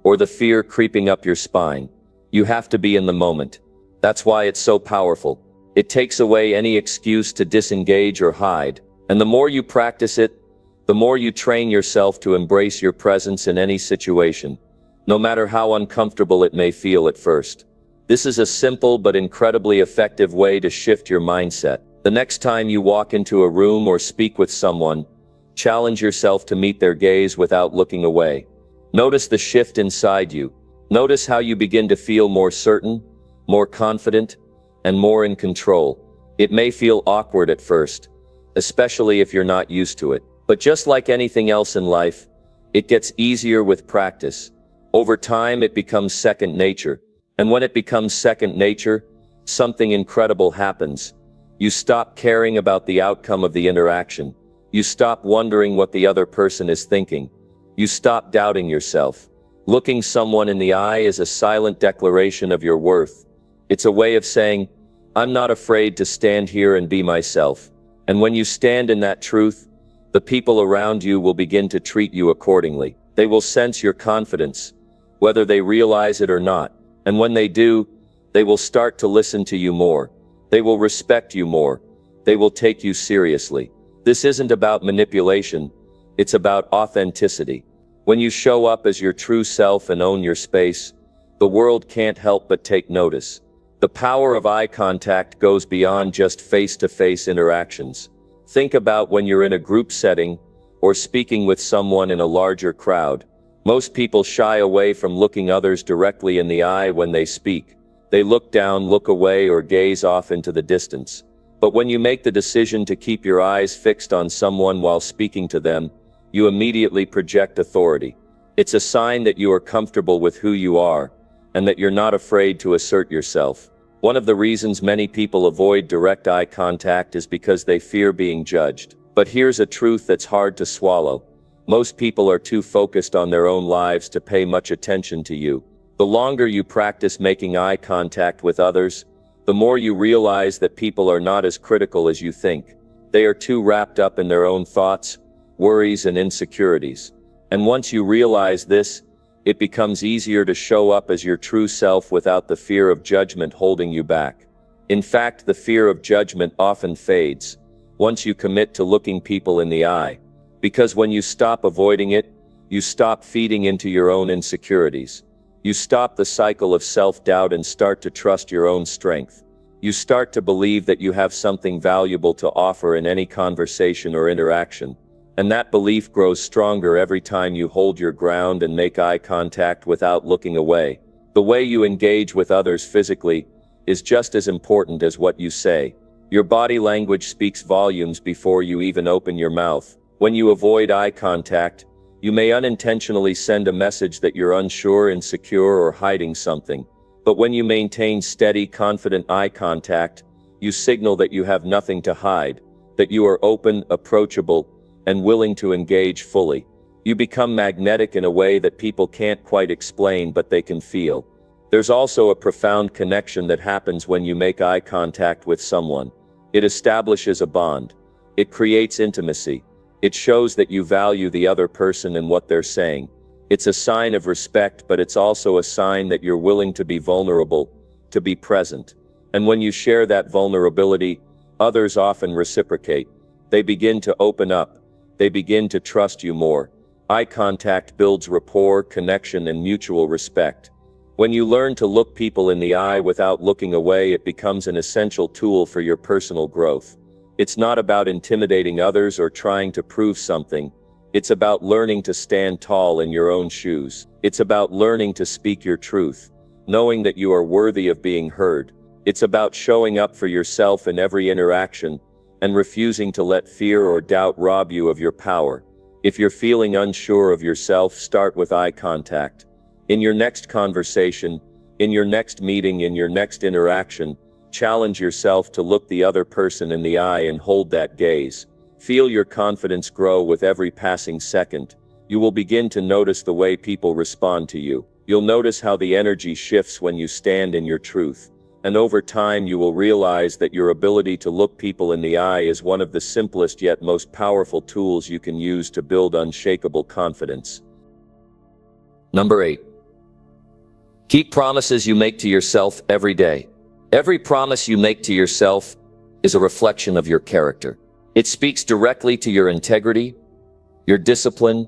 or the fear creeping up your spine. You have to be in the moment. That's why it's so powerful. It takes away any excuse to disengage or hide. And the more you practice it, the more you train yourself to embrace your presence in any situation, no matter how uncomfortable it may feel at first. This is a simple but incredibly effective way to shift your mindset. The next time you walk into a room or speak with someone, challenge yourself to meet their gaze without looking away. Notice the shift inside you. Notice how you begin to feel more certain, more confident, and more in control. It may feel awkward at first, especially if you're not used to it. But just like anything else in life, it gets easier with practice. Over time, it becomes second nature. And when it becomes second nature, something incredible happens. You stop caring about the outcome of the interaction. You stop wondering what the other person is thinking. You stop doubting yourself. Looking someone in the eye is a silent declaration of your worth. It's a way of saying, I'm not afraid to stand here and be myself. And when you stand in that truth, the people around you will begin to treat you accordingly. They will sense your confidence, whether they realize it or not. And when they do, they will start to listen to you more. They will respect you more. They will take you seriously. This isn't about manipulation. It's about authenticity. When you show up as your true self and own your space, the world can't help but take notice. The power of eye contact goes beyond just face-to-face interactions. Think about when you're in a group setting or speaking with someone in a larger crowd. Most people shy away from looking others directly in the eye when they speak. They look down, look away, or gaze off into the distance. But when you make the decision to keep your eyes fixed on someone while speaking to them, you immediately project authority. It's a sign that you are comfortable with who you are, and that you're not afraid to assert yourself. One of the reasons many people avoid direct eye contact is because they fear being judged. But here's a truth that's hard to swallow. Most people are too focused on their own lives to pay much attention to you. The longer you practice making eye contact with others, the more you realize that people are not as critical as you think. They are too wrapped up in their own thoughts, worries, and insecurities. And once you realize this, it becomes easier to show up as your true self without the fear of judgment holding you back. In fact, the fear of judgment often fades once you commit to looking people in the eye. Because when you stop avoiding it, you stop feeding into your own insecurities. You stop the cycle of self-doubt and start to trust your own strength. You start to believe that you have something valuable to offer in any conversation or interaction. And that belief grows stronger every time you hold your ground and make eye contact without looking away. The way you engage with others physically is just as important as what you say. Your body language speaks volumes before you even open your mouth. When you avoid eye contact, you may unintentionally send a message that you're unsure, insecure, or hiding something. But when you maintain steady, confident eye contact, you signal that you have nothing to hide, that you are open, approachable, and willing to engage fully. You become magnetic in a way that people can't quite explain, but they can feel. There's also a profound connection that happens when you make eye contact with someone. It establishes a bond. It creates intimacy. It shows that you value the other person and what they're saying. It's a sign of respect, but it's also a sign that you're willing to be vulnerable, to be present. And when you share that vulnerability, others often reciprocate. They begin to open up. They begin to trust you more. Eye contact builds rapport, connection, and mutual respect. When you learn to look people in the eye without looking away, it becomes an essential tool for your personal growth. It's not about intimidating others or trying to prove something. It's about learning to stand tall in your own shoes. It's about learning to speak your truth, knowing that you are worthy of being heard. It's about showing up for yourself in every interaction and refusing to let fear or doubt rob you of your power. If you're feeling unsure of yourself, start with eye contact. In your next conversation, in your next meeting, in your next interaction, challenge yourself to look the other person in the eye and hold that gaze. Feel your confidence grow with every passing second. You will begin to notice the way people respond to you. You'll notice how the energy shifts when you stand in your truth. And over time you will realize that your ability to look people in the eye is one of the simplest yet most powerful tools you can use to build unshakable confidence. Number 8. Keep promises you make to yourself every day. Every promise you make to yourself is a reflection of your character. It speaks directly to your integrity, your discipline,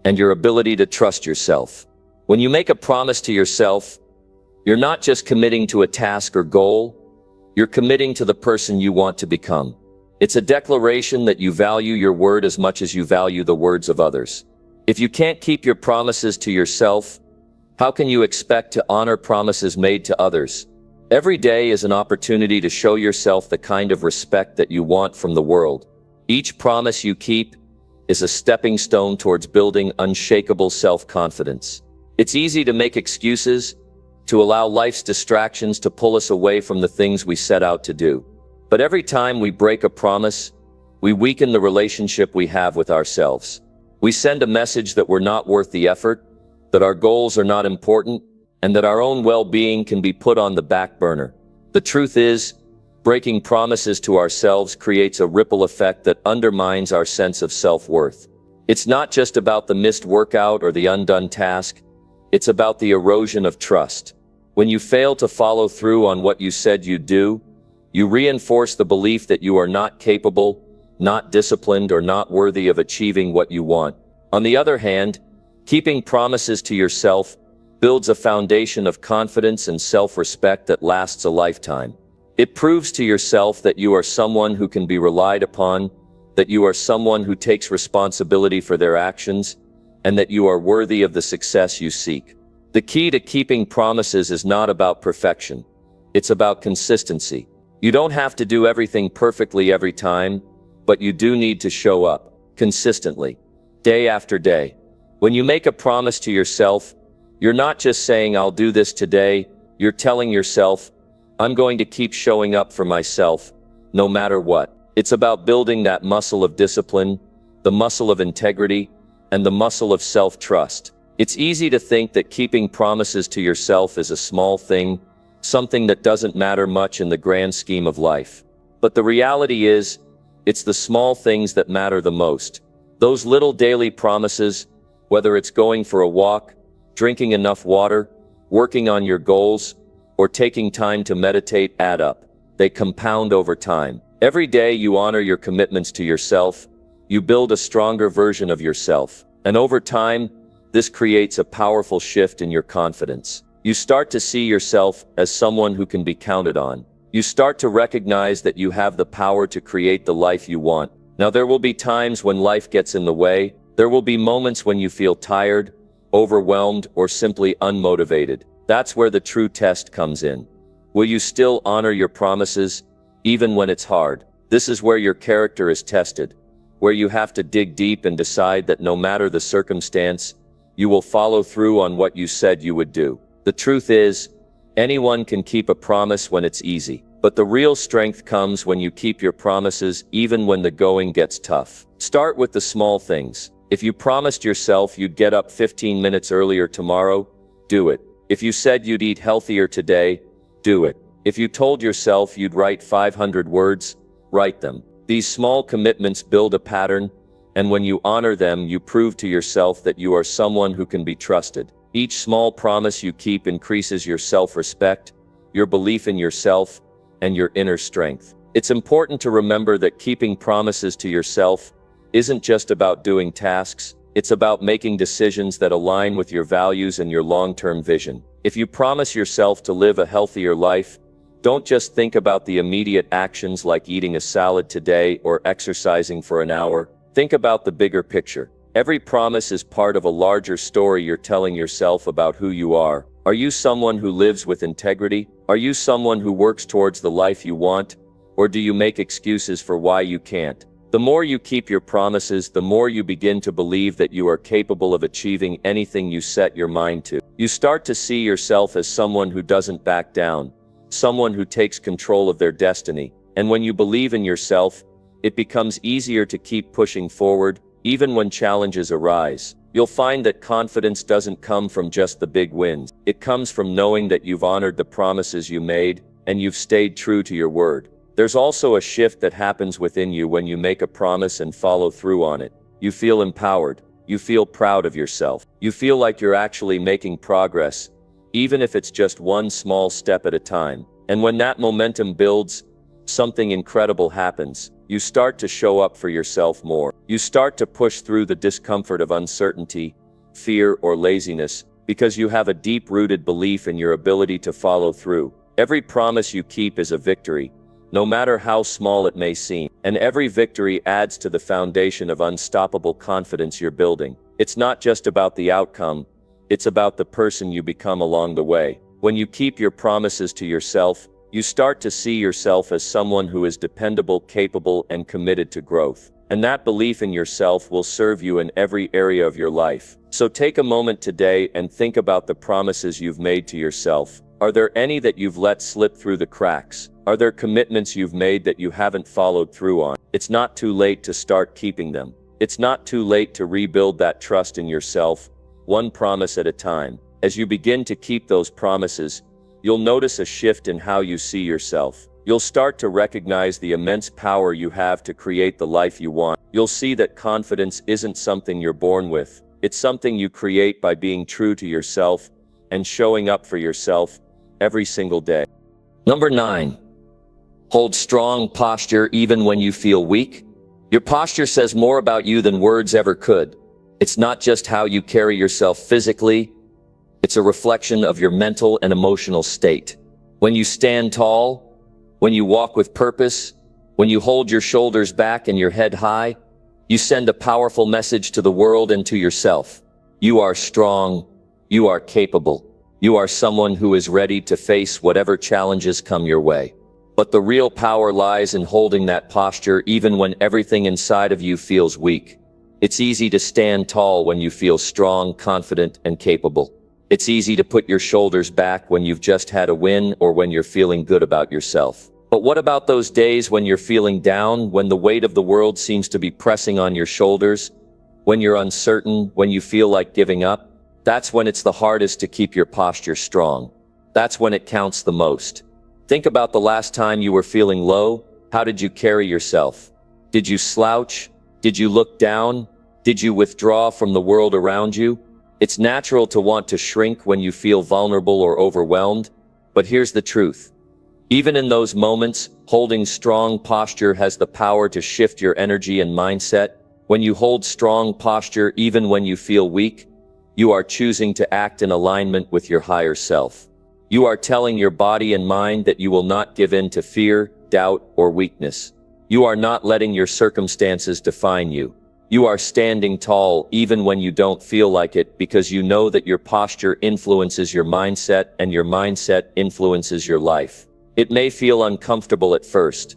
and your ability to trust yourself. When you make a promise to yourself, you're not just committing to a task or goal, you're committing to the person you want to become. It's a declaration that you value your word as much as you value the words of others. If you can't keep your promises to yourself, how can you expect to honor promises made to others? Every day is an opportunity to show yourself the kind of respect that you want from the world. Each promise you keep is a stepping stone towards building unshakable self-confidence. It's easy to make excuses, to allow life's distractions to pull us away from the things we set out to do. But every time we break a promise, we weaken the relationship we have with ourselves. We send a message that we're not worth the effort, that our goals are not important, and that our own well-being can be put on the back burner. The truth is, breaking promises to ourselves creates a ripple effect that undermines our sense of self-worth. It's not just about the missed workout or the undone task, it's about the erosion of trust. When you fail to follow through on what you said you'd do, you reinforce the belief that you are not capable, not disciplined, or not worthy of achieving what you want. On the other hand, keeping promises to yourself builds a foundation of confidence and self-respect that lasts a lifetime. It proves to yourself that you are someone who can be relied upon, that you are someone who takes responsibility for their actions, and that you are worthy of the success you seek. The key to keeping promises is not about perfection. It's about consistency. You don't have to do everything perfectly every time, but you do need to show up consistently, day after day. When you make a promise to yourself, you're not just saying, "I'll do this today." You're telling yourself, "I'm going to keep showing up for myself, no matter what." It's about building that muscle of discipline, the muscle of integrity, and the muscle of self-trust. It's easy to think that keeping promises to yourself is a small thing, something that doesn't matter much in the grand scheme of life. But the reality is, it's the small things that matter the most. Those little daily promises, whether it's going for a walk, drinking enough water, working on your goals, or taking time to meditate, add up. They compound over time. Every day you honor your commitments to yourself, you build a stronger version of yourself. And over time, this creates a powerful shift in your confidence. You start to see yourself as someone who can be counted on. You start to recognize that you have the power to create the life you want. Now, there will be times when life gets in the way. There will be moments when you feel tired, overwhelmed, or simply unmotivated. That's where the true test comes in. Will you still honor your promises, even when it's hard? This is where your character is tested, where you have to dig deep and decide that no matter the circumstance, you will follow through on what you said you would do. The truth is, anyone can keep a promise when it's easy, but the real strength comes when you keep your promises even when the going gets tough. Start with the small things. If you promised yourself you'd get up 15 minutes earlier tomorrow, do it. If you said you'd eat healthier today, do it. If you told yourself you'd write 500 words, write them. These small commitments build a pattern, And when you honor them, you prove to yourself that you are someone who can be trusted. Each small promise you keep increases your self-respect, your belief in yourself, and your inner strength. It's important to remember that keeping promises to yourself isn't just about doing tasks, it's about making decisions that align with your values and your long-term vision. If you promise yourself to live a healthier life, don't just think about the immediate actions like eating a salad today or exercising for an hour. Think about the bigger picture. Every promise is part of a larger story you're telling yourself about who you are. Are you someone who lives with integrity? Are you someone who works towards the life you want? Or do you make excuses for why you can't? The more you keep your promises, the more you begin to believe that you are capable of achieving anything you set your mind to. You start to see yourself as someone who doesn't back down, someone who takes control of their destiny. And when you believe in yourself, it becomes easier to keep pushing forward, even when challenges arise. You'll find that confidence doesn't come from just the big wins. It comes from knowing that you've honored the promises you made, and you've stayed true to your word. There's also a shift that happens within you when you make a promise and follow through on it. You feel empowered. You feel proud of yourself. You feel like you're actually making progress, even if it's just one small step at a time. And when that momentum builds, something incredible happens. You start to show up for yourself more. You start to push through the discomfort of uncertainty, fear, or laziness, because you have a deep-rooted belief in your ability to follow through. Every promise you keep is a victory, no matter how small it may seem. And every victory adds to the foundation of unstoppable confidence you're building. It's not just about the outcome, it's about the person you become along the way. When you keep your promises to yourself, you start to see yourself as someone who is dependable, capable, and committed to growth. And that belief in yourself will serve you in every area of your life. So take a moment today and think about the promises you've made to yourself. Are there any that you've let slip through the cracks? Are there commitments you've made that you haven't followed through on? It's not too late to start keeping them. It's not too late to rebuild that trust in yourself, one promise at a time. As you begin to keep those promises, you'll notice a shift in how you see yourself. You'll start to recognize the immense power you have to create the life you want. You'll see that confidence isn't something you're born with. It's something you create by being true to yourself and showing up for yourself every single day. Number 9. Hold strong posture even when you feel weak. Your posture says more about you than words ever could. It's not just how you carry yourself physically, it's a reflection of your mental and emotional state. When you stand tall, when you walk with purpose, when you hold your shoulders back and your head high, you send a powerful message to the world and to yourself. You are strong, you are capable, you are someone who is ready to face whatever challenges come your way. But the real power lies in holding that posture even when everything inside of you feels weak. It's easy to stand tall when you feel strong, confident, and capable. It's easy to put your shoulders back when you've just had a win or when you're feeling good about yourself. But what about those days when you're feeling down, when the weight of the world seems to be pressing on your shoulders, when you're uncertain, when you feel like giving up? That's when it's the hardest to keep your posture strong. That's when it counts the most. Think about the last time you were feeling low. How did you carry yourself? Did you slouch? Did you look down? Did you withdraw from the world around you? It's natural to want to shrink when you feel vulnerable or overwhelmed, but here's the truth. Even in those moments, holding strong posture has the power to shift your energy and mindset. When you hold strong posture even when you feel weak, you are choosing to act in alignment with your higher self. You are telling your body and mind that you will not give in to fear, doubt, or weakness. You are not letting your circumstances define you. You are standing tall even when you don't feel like it, because you know that your posture influences your mindset and your mindset influences your life. It may feel uncomfortable at first,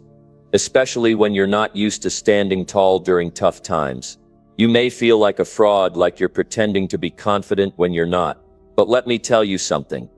especially when you're not used to standing tall during tough times. You may feel like a fraud, like you're pretending to be confident when you're not. But let me tell you something.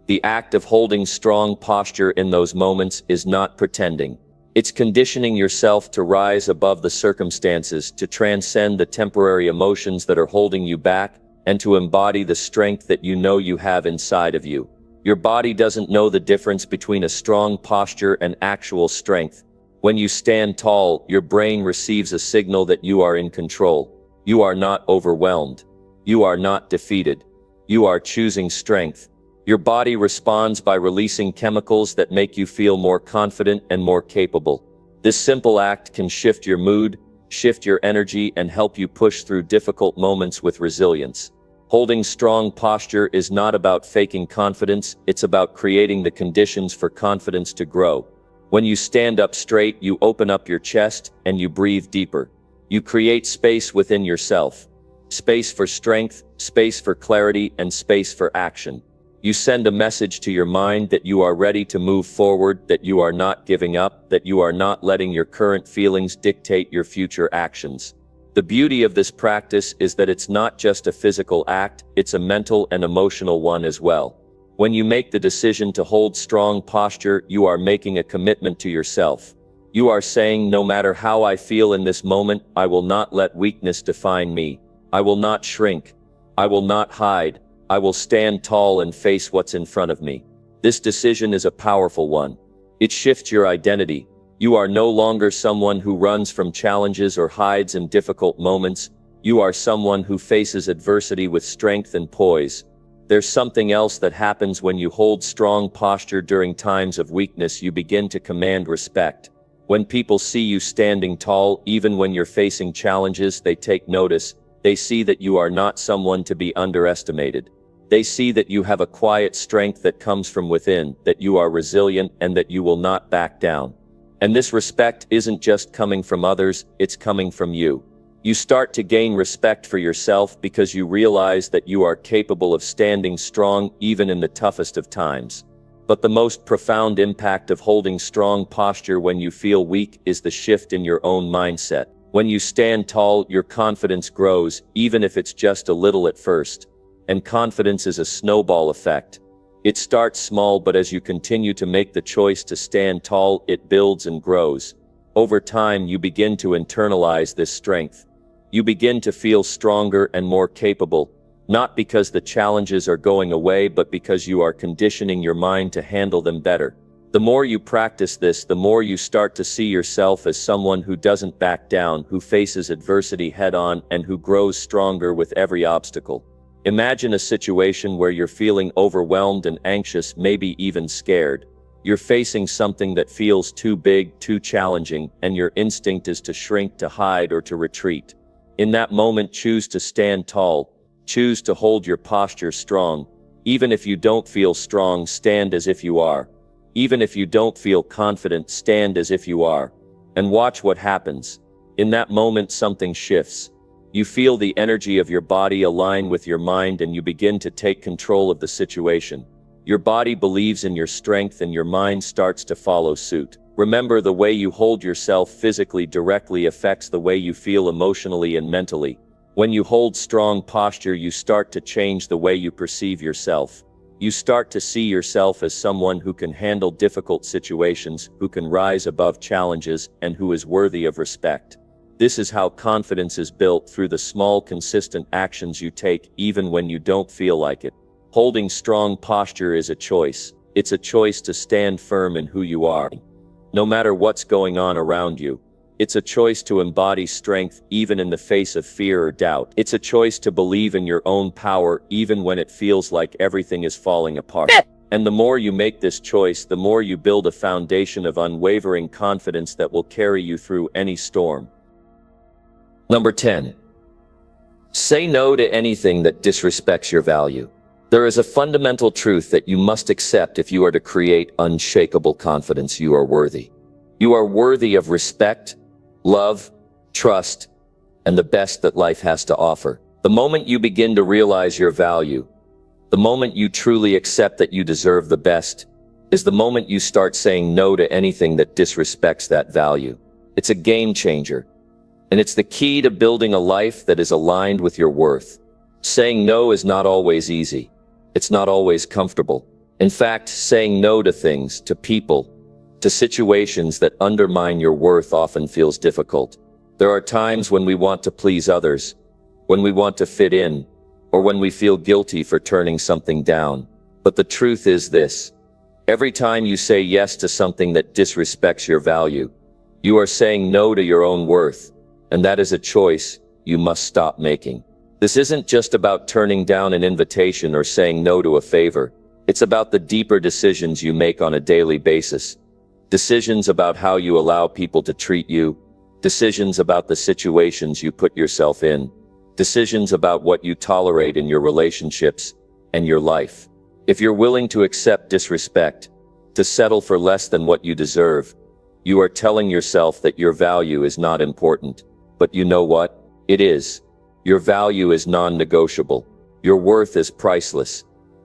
The act of holding strong posture in those moments is not pretending. It's conditioning yourself to rise above the circumstances, to transcend the temporary emotions that are holding you back, and to embody the strength that you know you have inside of you. Your body doesn't know the difference between a strong posture and actual strength, When you stand tall, your brain receives a signal that you are in control. You are not overwhelmed. You are not defeated. You are choosing strength. Your body responds by releasing chemicals that make you feel more confident and more capable. This simple act can shift your mood, shift your energy, and help you push through difficult moments with resilience. Holding strong posture is not about faking confidence, it's about creating the conditions for confidence to grow. When you stand up straight, you open up your chest and you breathe deeper. You create space within yourself. Space for strength, space for clarity, and space for action. You send a message to your mind that you are ready to move forward, that you are not giving up, that you are not letting your current feelings dictate your future actions. The beauty of this practice is that it's not just a physical act, it's a mental and emotional one as well. When you make the decision to hold strong posture, you are making a commitment to yourself. You are saying, no matter how I feel in this moment, I will not let weakness define me. I will not shrink. I will not hide. I will stand tall and face what's in front of me. This decision is a powerful one. It shifts your identity. You are no longer someone who runs from challenges or hides in difficult moments. You are someone who faces adversity with strength and poise. There's something else that happens when you hold strong posture during times of weakness. You begin to command respect. When people see you standing tall, even when you're facing challenges, they take notice. They see that you are not someone to be underestimated. They see that you have a quiet strength that comes from within, that you are resilient, and that you will not back down. And this respect isn't just coming from others, it's coming from you. You start to gain respect for yourself because you realize that you are capable of standing strong even in the toughest of times. But the most profound impact of holding strong posture when you feel weak is the shift in your own mindset. When you stand tall, your confidence grows, even if it's just a little at first. And confidence is a snowball effect. It starts small, but as you continue to make the choice to stand tall, it builds and grows. Over time, you begin to internalize this strength. You begin to feel stronger and more capable, not because the challenges are going away, but because you are conditioning your mind to handle them better. The more you practice this, the more you start to see yourself as someone who doesn't back down, who faces adversity head-on, and who grows stronger with every obstacle. Imagine a situation where you're feeling overwhelmed and anxious, maybe even scared. You're facing something that feels too big, too challenging, and your instinct is to shrink, to hide, or to retreat. In that moment, choose to stand tall. Choose to hold your posture strong. Even if you don't feel strong, stand as if you are. Even if you don't feel confident, stand as if you are. And watch what happens. In that moment, something shifts. You feel the energy of your body align with your mind, and you begin to take control of the situation. Your body believes in your strength, and your mind starts to follow suit. Remember, the way you hold yourself physically directly affects the way you feel emotionally and mentally. When you hold strong posture, you start to change the way you perceive yourself. You start to see yourself as someone who can handle difficult situations, who can rise above challenges, and who is worthy of respect. This is how confidence is built, through the small, consistent actions you take, even when you don't feel like it. Holding strong posture is a choice. It's a choice to stand firm in who you are, no matter what's going on around you. It's a choice to embody strength even in the face of fear or doubt. It's a choice to believe in your own power even when it feels like everything is falling apart. And the more you make this choice, the more you build a foundation of unwavering confidence that will carry you through any storm. Number 10. Say no to anything that disrespects your value. There is a fundamental truth that you must accept if you are to create unshakable confidence. You are worthy. You are worthy of respect, love, trust, and the best that life has to offer. The moment you begin to realize your value, the moment you truly accept that you deserve the best, is the moment you start saying no to anything that disrespects that value. It's a game changer, and it's the key to building a life that is aligned with your worth. Saying no is not always easy. It's not always comfortable. In fact, saying no to things, to people, to situations that undermine your worth often feels difficult. There are times when we want to please others, when we want to fit in, or when we feel guilty for turning something down. But the truth is this: every time you say yes to something that disrespects your value, You are saying no to your own worth, and that is a choice you must stop making. This isn't just about turning down an invitation or saying no to a favor. It's about the deeper decisions you make on a daily basis. Decisions about how you allow people to treat you. Decisions about the situations you put yourself in. Decisions about what you tolerate in your relationships and your life. If you're willing to accept disrespect, to settle for less than what you deserve, you are telling yourself that your value is not important. But you know what? It is. Your value is non-negotiable. Your worth is priceless.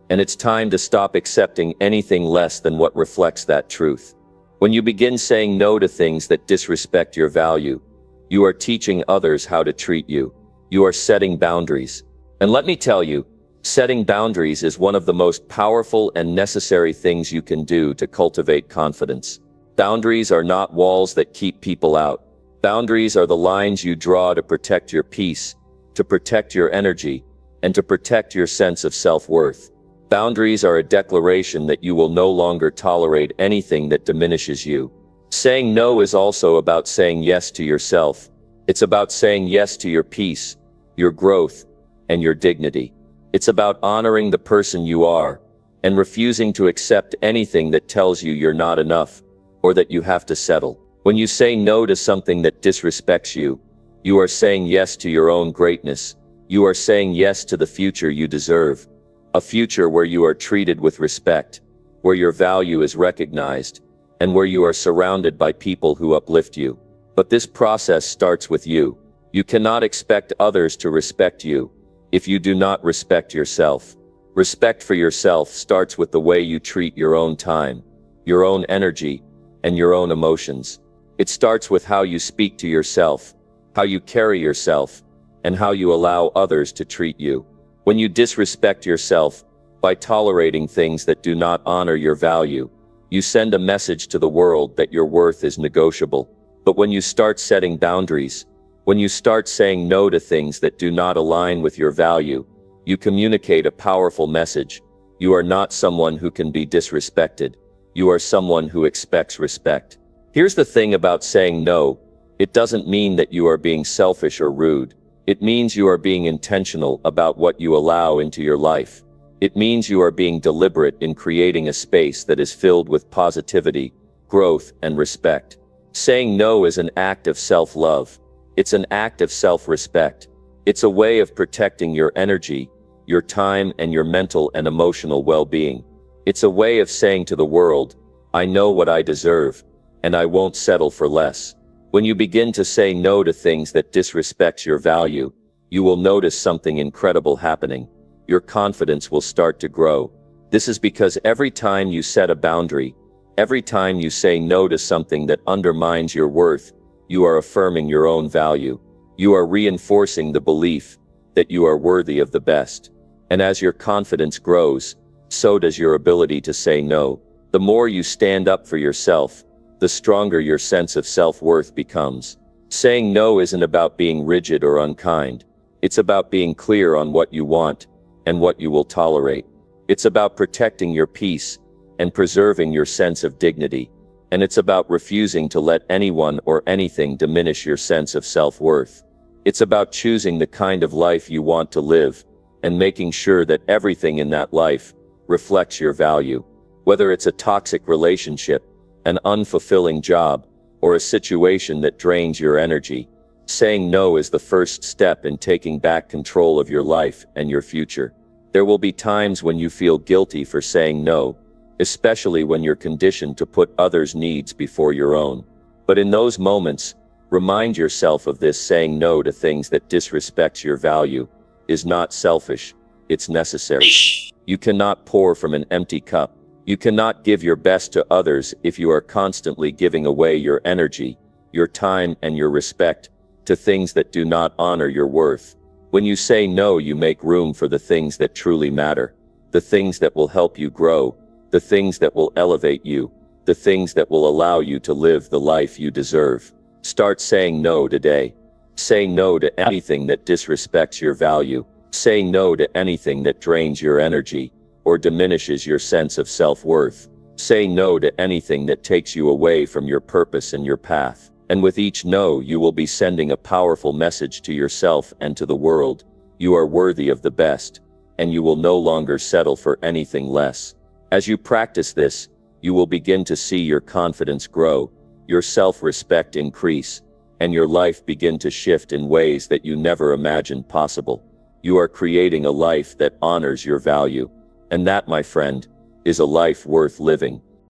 And it's time to stop accepting anything less than what reflects that truth. When you begin saying no to things that disrespect your value, you are teaching others how to treat you. You are setting boundaries. And let me tell you, setting boundaries is one of the most powerful and necessary things you can do to cultivate confidence. Boundaries are not walls that keep people out. Boundaries are the lines you draw to protect your peace, to protect your energy, and to protect your sense of self-worth. Boundaries are a declaration that you will no longer tolerate anything that diminishes you. Saying no is also about saying yes to yourself. It's about saying yes to your peace, your growth, and your dignity. It's about honoring the person you are and refusing to accept anything that tells you you're not enough or that you have to settle. When you say no to something that disrespects you, you are saying yes to your own greatness. You are saying yes to the future you deserve. A future where you are treated with respect, where your value is recognized, and where you are surrounded by people who uplift you. But this process starts with you. You cannot expect others to respect you if you do not respect yourself. Respect for yourself starts with the way you treat your own time, your own energy, and your own emotions. It starts with how you speak to yourself, how you carry yourself, and how you allow others to treat you. When you disrespect yourself by tolerating things that do not honor your value, you send a message to the world that your worth is negotiable. But when you start setting boundaries, when you start saying no to things that do not align with your value, you communicate a powerful message. You are not someone who can be disrespected. You are someone who expects respect. Here's the thing about saying no. It doesn't mean that you are being selfish or rude. It means you are being intentional about what you allow into your life. It means you are being deliberate in creating a space that is filled with positivity, growth, and respect. Saying no is an act of self-love. It's an act of self-respect. It's a way of protecting your energy, your time, and your mental and emotional well-being. It's a way of saying to the world, I know what I deserve, and I won't settle for less. When you begin to say no to things that disrespect your value, you will notice something incredible happening. Your confidence will start to grow. This is because every time you set a boundary, every time you say no to something that undermines your worth, you are affirming your own value. You are reinforcing the belief that you are worthy of the best. And as your confidence grows, so does your ability to say no. The more you stand up for yourself, the stronger your sense of self-worth becomes. Saying no isn't about being rigid or unkind. It's about being clear on what you want and what you will tolerate. It's about protecting your peace and preserving your sense of dignity. And it's about refusing to let anyone or anything diminish your sense of self-worth. It's about choosing the kind of life you want to live and making sure that everything in that life reflects your value. Whether it's a toxic relationship, an unfulfilling job, or a situation that drains your energy, saying no is the first step in taking back control of your life and your future. There will be times when you feel guilty for saying no, especially when you're conditioned to put others' needs before your own. But in those moments, remind yourself of this: saying no to things that disrespects your value is not selfish, it's necessary. You cannot pour from an empty cup. You cannot give your best to others if you are constantly giving away your energy, your time, and your respect to things that do not honor your worth. When you say no, you make room for the things that truly matter, the things that will help you grow, the things that will elevate you, the things that will allow you to live the life you deserve. Start saying no today. Say no to anything that disrespects your value. Say no to anything that drains your energy or diminishes your sense of self-worth. Say no to anything that takes you away from your purpose and your path. And with each no, you will be sending a powerful message to yourself and to the world. You are worthy of the best, and you will no longer settle for anything less. As you practice this, you will begin to see your confidence grow, your self-respect increase, and your life begin to shift in ways that you never imagined possible. You are creating a life that honors your value. And that, my friend, is a life worth living.